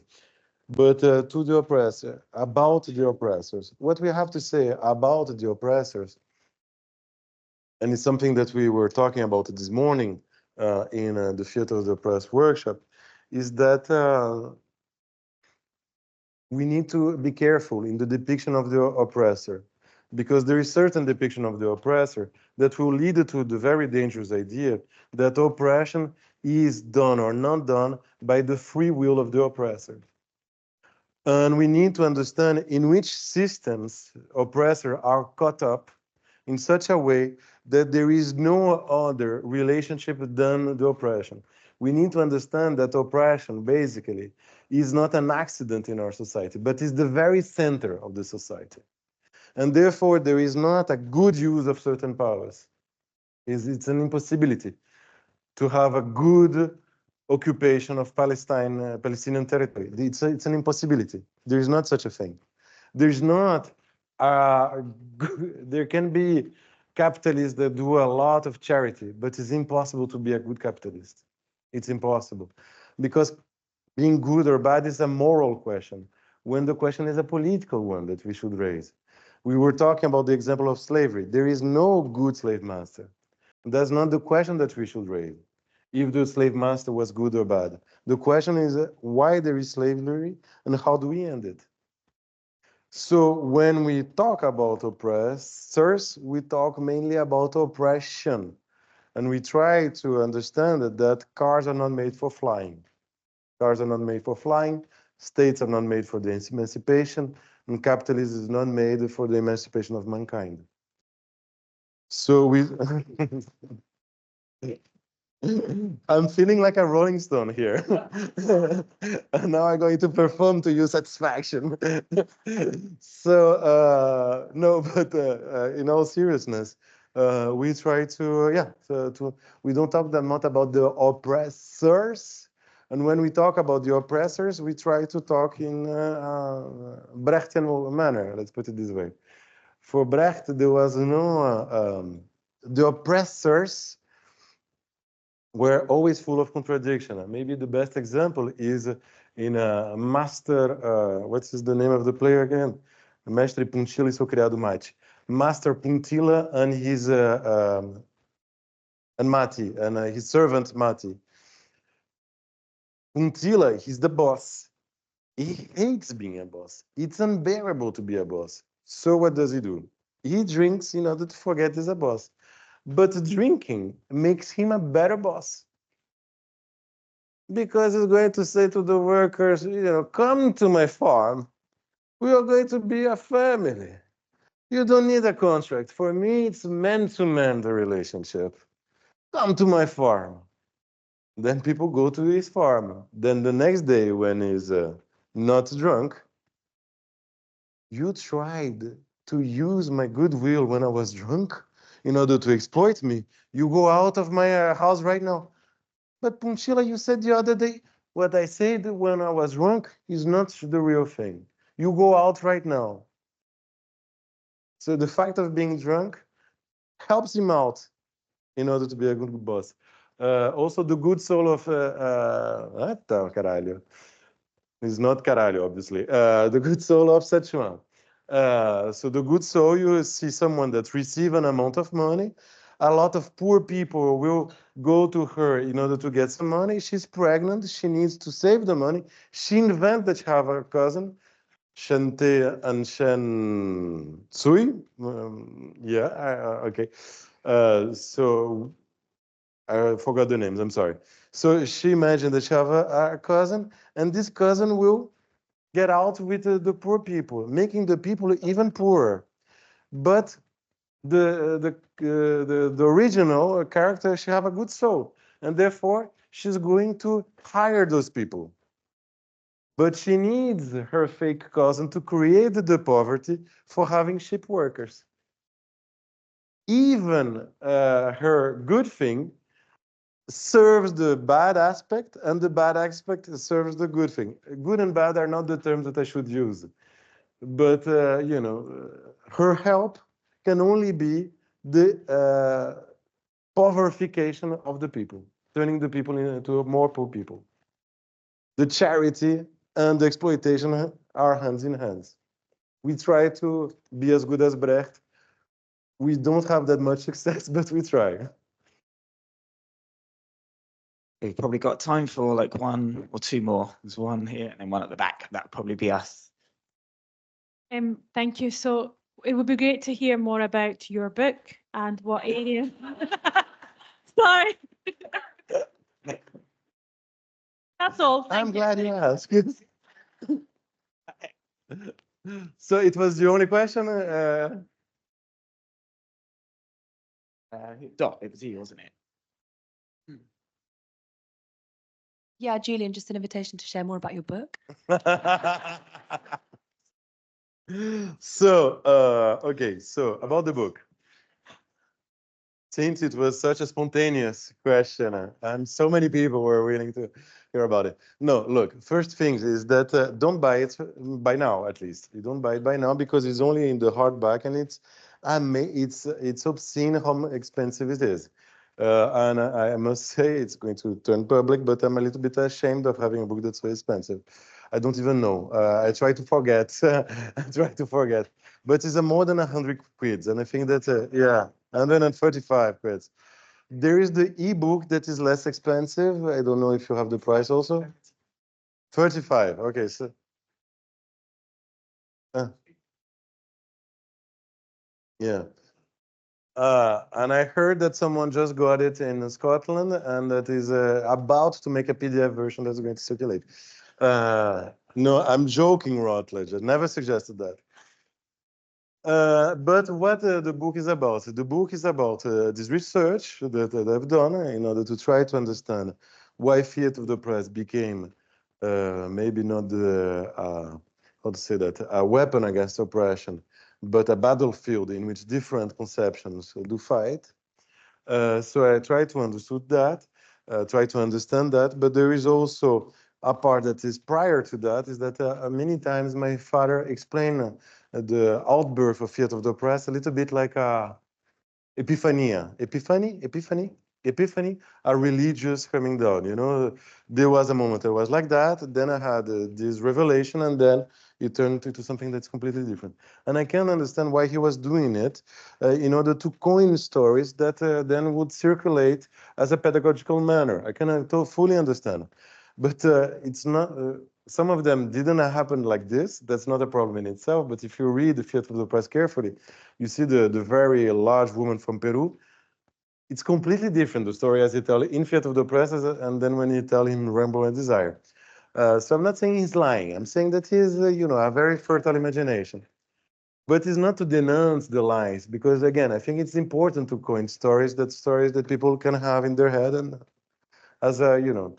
But to the oppressor, about the oppressors, what we have to say about the oppressors, and it's something that we were talking about this morning in the Theatre of the Oppressed workshop, is that we need to be careful in the depiction of the oppressor, because there is certain depiction of the oppressor that will lead to the very dangerous idea that oppression is done or not done by the free will of the oppressor. And we need to understand in which systems oppressors are caught up in such a way that there is no other relationship than the oppression. We need to understand that oppression basically is not an accident in our society, but is the very center of the society. And therefore, there is not a good use of certain powers. It's an impossibility to have a good occupation of Palestinian territory. It's an impossibility. There is not such a thing. There's not, there can be capitalists that do a lot of charity, but it's impossible to be a good capitalist. It's impossible. Because being good or bad is a moral question, when the question is a political one that we should raise. We were talking about the example of slavery. There is no good slave master. That's not the question that we should raise, if the slave master was good or bad. The question is why there is slavery and how do we end it? So when we talk about oppressors, we talk mainly about oppression. And we try to understand that cars are not made for flying. Cars are not made for flying. States are not made for the emancipation. And capitalism is not made for the emancipation of mankind. So we... I'm feeling like a Rolling Stone here. And now I'm going to perform to your satisfaction. So, no, but in all seriousness, we try to, we don't talk that much about the oppressors. And when we talk about the oppressors, we try to talk in Brechtian manner, let's put it this way. For Brecht, there was no, the oppressors were always full of contradiction. Maybe the best example is in a Master, what's the name of the player again? Mestre Puntilla e seu criado Mate. Master Puntilla and his and Mati, and his servant Mati. Puntilla, he's the boss. He hates being a boss. It's unbearable to be a boss. So what does he do? He drinks in order to forget he's a boss. But drinking makes him a better boss. Because he's going to say to the workers, you know, come to my farm. We are going to be a family. You don't need a contract. For me, it's man-to-man, the relationship. Come to my farm. Then people go to his farm. Then the next day, when he's not drunk, you tried to use my goodwill when I was drunk in order to exploit me. You go out of my house right now. But Puntilla, you said the other day, what I said when I was drunk is not the real thing. You go out right now. So the fact of being drunk helps him out in order to be a good boss. Also, the good soul of... caralho. It's not caralho, obviously. The good soul of Sichuan. So the good soul, you see someone that receives an amount of money. A lot of poor people will go to her in order to get some money. She's pregnant. She needs to save the money. She invents that she have a cousin, Shante and Shen Tsui. Okay. So I forgot the names. I'm sorry. So she imagined that she have a cousin, and this cousin will get out with the poor people, making the people even poorer. But the original character, she have a good soul, and therefore she's going to hire those people. But she needs her fake cousin to create the poverty for having cheap workers. Even her good thing serves the bad aspect, and the bad aspect serves the good thing. Good and bad are not the terms that I should use. But, you know, her help can only be the poverification of the people, turning the people into more poor people. The charity and the exploitation are hands in hands. We try to be as good as Brecht. We don't have that much success, but we try. We've probably got time for like one or two more. There's one here and then one at the back. That would probably be us. Thank you. So it would be great to hear more about your book and what area. Sorry. That's all. I'm glad you asked. So it was the only question? Dot, it was you, wasn't it? Yeah, Julian, just an invitation to share more about your book. So, okay, so about the book. Since it was such a spontaneous question, and so many people were willing to hear about it. No, look, first thing is that don't buy it by now, at least. You don't buy it by now because it's only in the hardback, and it's obscene how expensive it is. And I must say it's going to turn public, but I'm a little bit ashamed of having a book that's so expensive. I don't even know. I try to forget. I try to forget. but it's a more than 100 quids, and I think that's yeah, 135 quids. There is the ebook that is less expensive. I don't know if you have the price also. 35. Okay, so. Yeah. And I heard that someone just got it in Scotland and that is about to make a PDF version that's going to circulate. No, I'm joking, Routledge. I never suggested that. But what the book is about? The book is about this research that I've done in order to try to understand why theatre of the press became maybe not the, how to say that, a weapon against oppression, but a battlefield in which different conceptions do fight. So I try to understand that, try to understand that, but there is also a part that is prior to that, is that many times my father explained the outbirth of theatre of the press a little bit like a epiphany, a religious coming down. You know, there was a moment I was like that, then I had this revelation, and then it turned into something that's completely different. And I can understand why he was doing it in order to coin stories that then would circulate as a pedagogical manner. I can fully understand. But it's not, some of them didn't happen like this. That's not a problem in itself. But if you read the Theatre of the Press carefully, you see the very large woman from Peru. It's completely different, the story as you tell in Theatre of the Press and then when you tell him Rainbow and Desire. So I'm not saying he's lying. I'm saying that he's, you know, a very fertile imagination. But it's not to denounce the lies, because again, I think it's important to coin stories that people can have in their head. And as you know,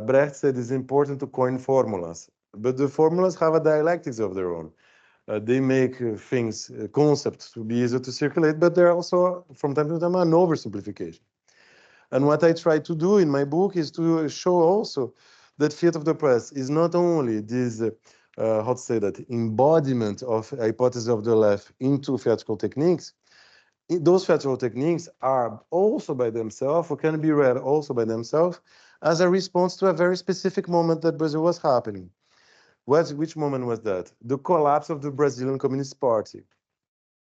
Brecht said, it's important to coin formulas, but the formulas have a dialectics of their own. They make things, concepts to be easier to circulate, but they're also, from time to time, an oversimplification. And what I try to do in my book is to show also that theatre of the press is not only this, how to say that, embodiment of hypothesis of the left into theatrical techniques. Those theatrical techniques are also by themselves, or can be read also by themselves, as a response to a very specific moment that Brazil was happening. Which moment was that? The collapse of the Brazilian Communist Party.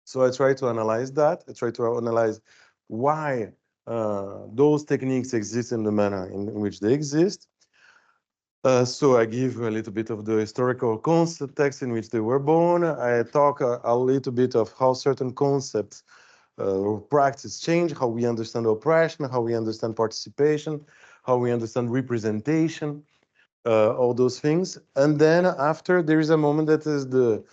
So I try to analyze that. I try to analyze why those techniques exist in the manner in which they exist. So I give a little bit of the historical context in which they were born. I talk a little bit of how certain concepts or practice change, how we understand oppression, how we understand participation, how we understand representation, all those things. And then after, there is a moment that is the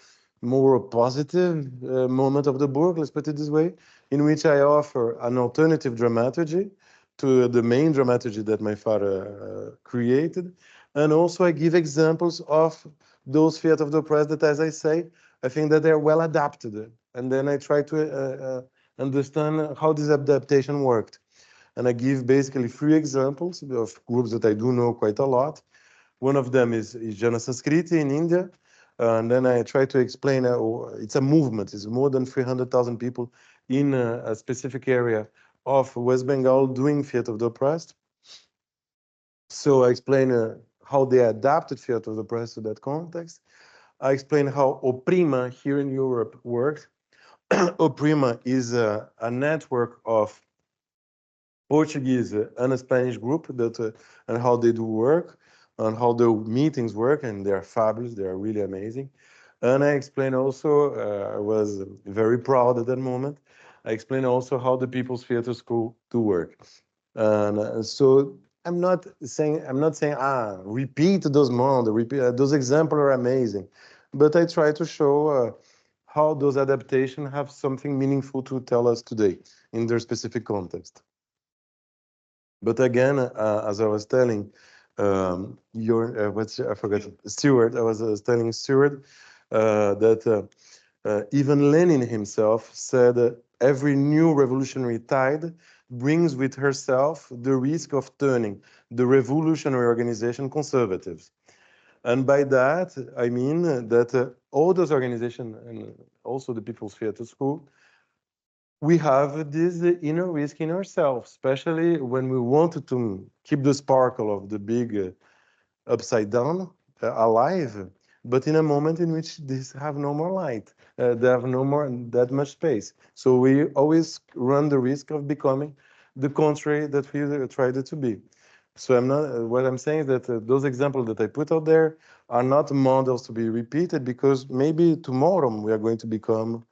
more positive moment of the book, let's put it this way, in which I offer an alternative dramaturgy to the main dramaturgy that my father created. And also I give examples of those theatre of the press that, as I say, I think that they're well adapted. And then I try to understand how this adaptation worked. And I give basically 3 examples of groups that I do know quite a lot. One of them is Jana Sanskriti in India. And then I try to explain, it's a movement. It's more than 300,000 people in a specific area of West Bengal doing theatre of the oppressed. So I explain how they adapted theatre of the oppressed to that context. I explain how Oprima here in Europe works. Oprima is a network of Portuguese and a Spanish group that and how they do work and how the meetings work, and they're fabulous. They are really amazing. And I explain also, I was very proud at that moment. I explain also how the People's Theatre School do work. And so I'm not saying repeat those moments, those examples are amazing, but I try to show how those adaptations have something meaningful to tell us today in their specific context. But again, as I was telling I forgot, Stuart, I was telling Stuart that even Lenin himself said every new revolutionary tide brings with herself the risk of turning the revolutionary organization conservatives. And by that, I mean that all those organizations, and also the People's Theatre School, we have this inner risk in ourselves, especially when we wanted to keep the sparkle of the big upside down alive. but in a moment in which these have no more light, they have no more that much space. So we always run the risk of becoming the contrary that we tried to be. So I'm not. What I'm saying is that those examples that I put out there are not models to be repeated, because maybe tomorrow we are going to become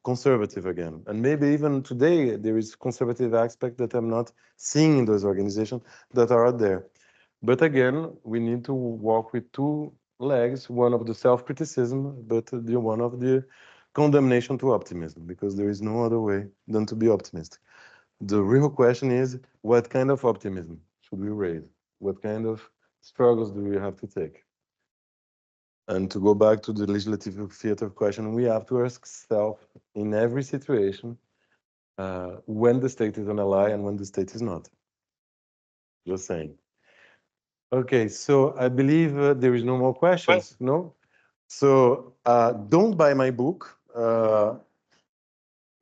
conservative again, and maybe even today there is conservative aspect that I'm not seeing in those organizations that are out there. But again, we need to walk with two legs: one of the self-criticism, but the one of the condemnation to optimism, because there is no other way than to be optimistic. The real question is, what kind of optimism should we raise? What kind of struggles do we have to take? And to go back to the legislative theater question, we have to ask self in every situation when the state is an ally and when the state is not. Just saying. Okay, so I believe there is no more questions, no? So don't buy my book.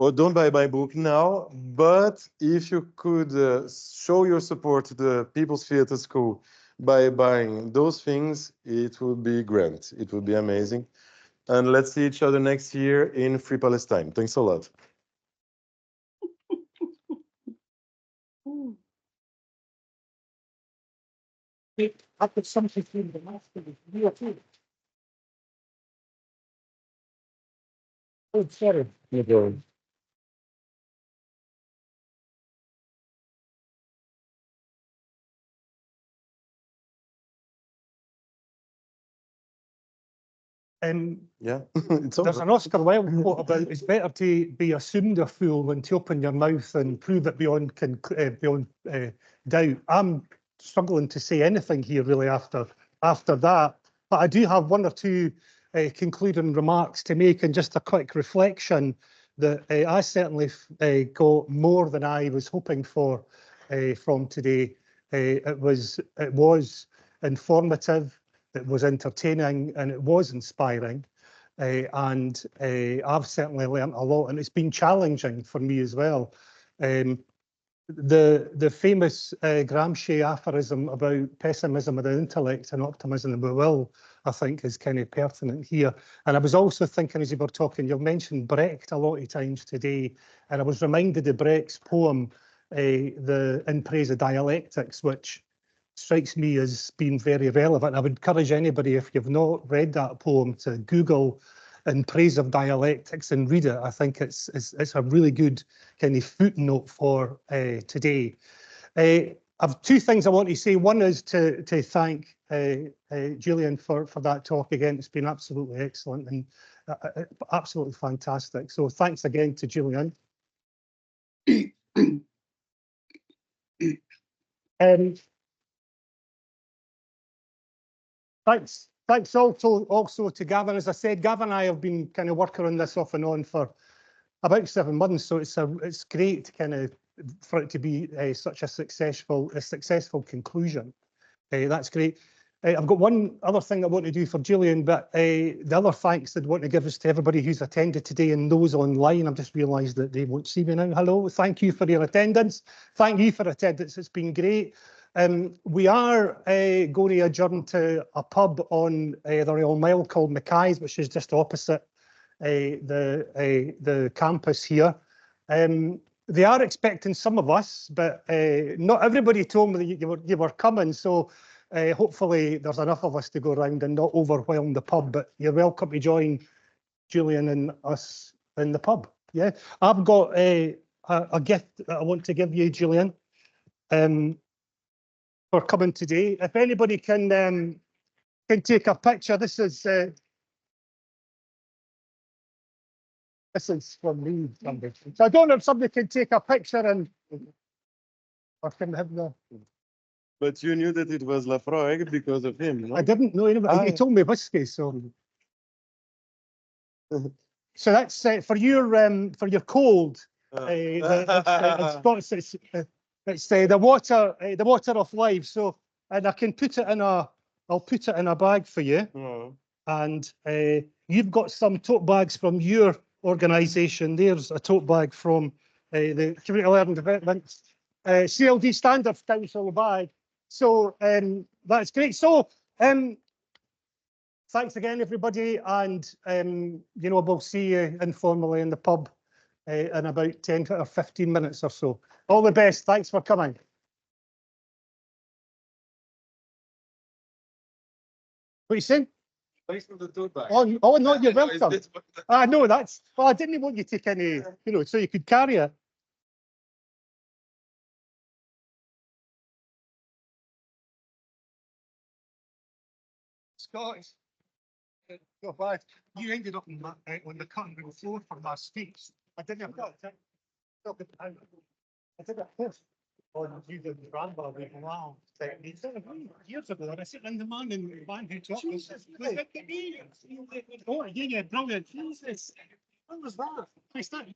Or don't buy my book now, but if you could show your support to the People's Theatre School by buying those things, it would be grand. It would be amazing. And let's see each other next year in Free Palestine. Thanks a lot. I put something in the master. You too. Oh, sorry. No problem. Yeah, it's There's over. an Oscar Wilde quote about it's better to be assumed a fool than to open your mouth and prove it beyond doubt. I'm struggling to say anything here really after that, but I do have one or two concluding remarks to make, and just a quick reflection that I certainly got more than I was hoping for from today. It was informative, it was entertaining, and it was inspiring. And I've certainly learned a lot, and it's been challenging for me as well. The famous Gramsci aphorism about pessimism of the intellect and optimism of the will, I think, is kind of pertinent here. And I was also thinking, as you were talking, you've mentioned Brecht a lot of times today, and I was reminded of Brecht's poem, In Praise of Dialectics, which strikes me as being very relevant. I would encourage anybody, if you've not read that poem, to Google In Praise of Dialectics and read it. I think it's a really good kind of footnote for today. I have two things I want to say. One is to thank Julian for that talk again. It's been absolutely excellent and absolutely fantastic. So thanks again to Julian. Thanks also to Gavin. As I said, Gavin and I have been kind of working on this off and on for about 7 months, so it's great to kind of for it to be such a successful conclusion. That's great. I've got one other thing I want to do for Julian, but the other thanks I'd want to give is to everybody who's attended today and those online. I've just realised that they won't see me now. Hello, thank you for your attendance. Thank you for attendance. It's been great. We are going to adjourn to a pub on the Royal Mile called Mackay's, which is just opposite the campus here. They are expecting some of us, but not everybody told me that you were coming. So hopefully there's enough of us to go around and not overwhelm the pub. But you're welcome to join Julian and us in the pub. Yeah, I've got a gift that I want to give you, Julian, for coming today. If anybody can take a picture, this is from me. Somebody. So I don't know if somebody can take a picture and or can have the. But you knew that it was Lafroig because of him, no? I didn't know anybody. He told me whiskey, so. So that's for your cold. It's the water of life. So, and I can put it in I'll put it in a bag for you. Oh. And you've got some tote bags from your organisation. There's a tote bag from the Community Learning Development CLD Standards Council bag. So that's great. So thanks again, everybody. And, you know, we'll see you informally in the pub in about 10 or 15 minutes or so. All the best. Thanks for coming. What are you saying? Thanks for the tote bag. Oh, no, you're welcome. No, that's, well, I didn't want you to take any, you know, so you could carry it. Scottish. Not bad. You ended up on the cutting room floor for my speech. I didn't have that. I did a post on Julian Boal wow techniques years ago, and I said, and the man in the van who taught us was at the oh yeah, brilliant. Jesus, what was that? I started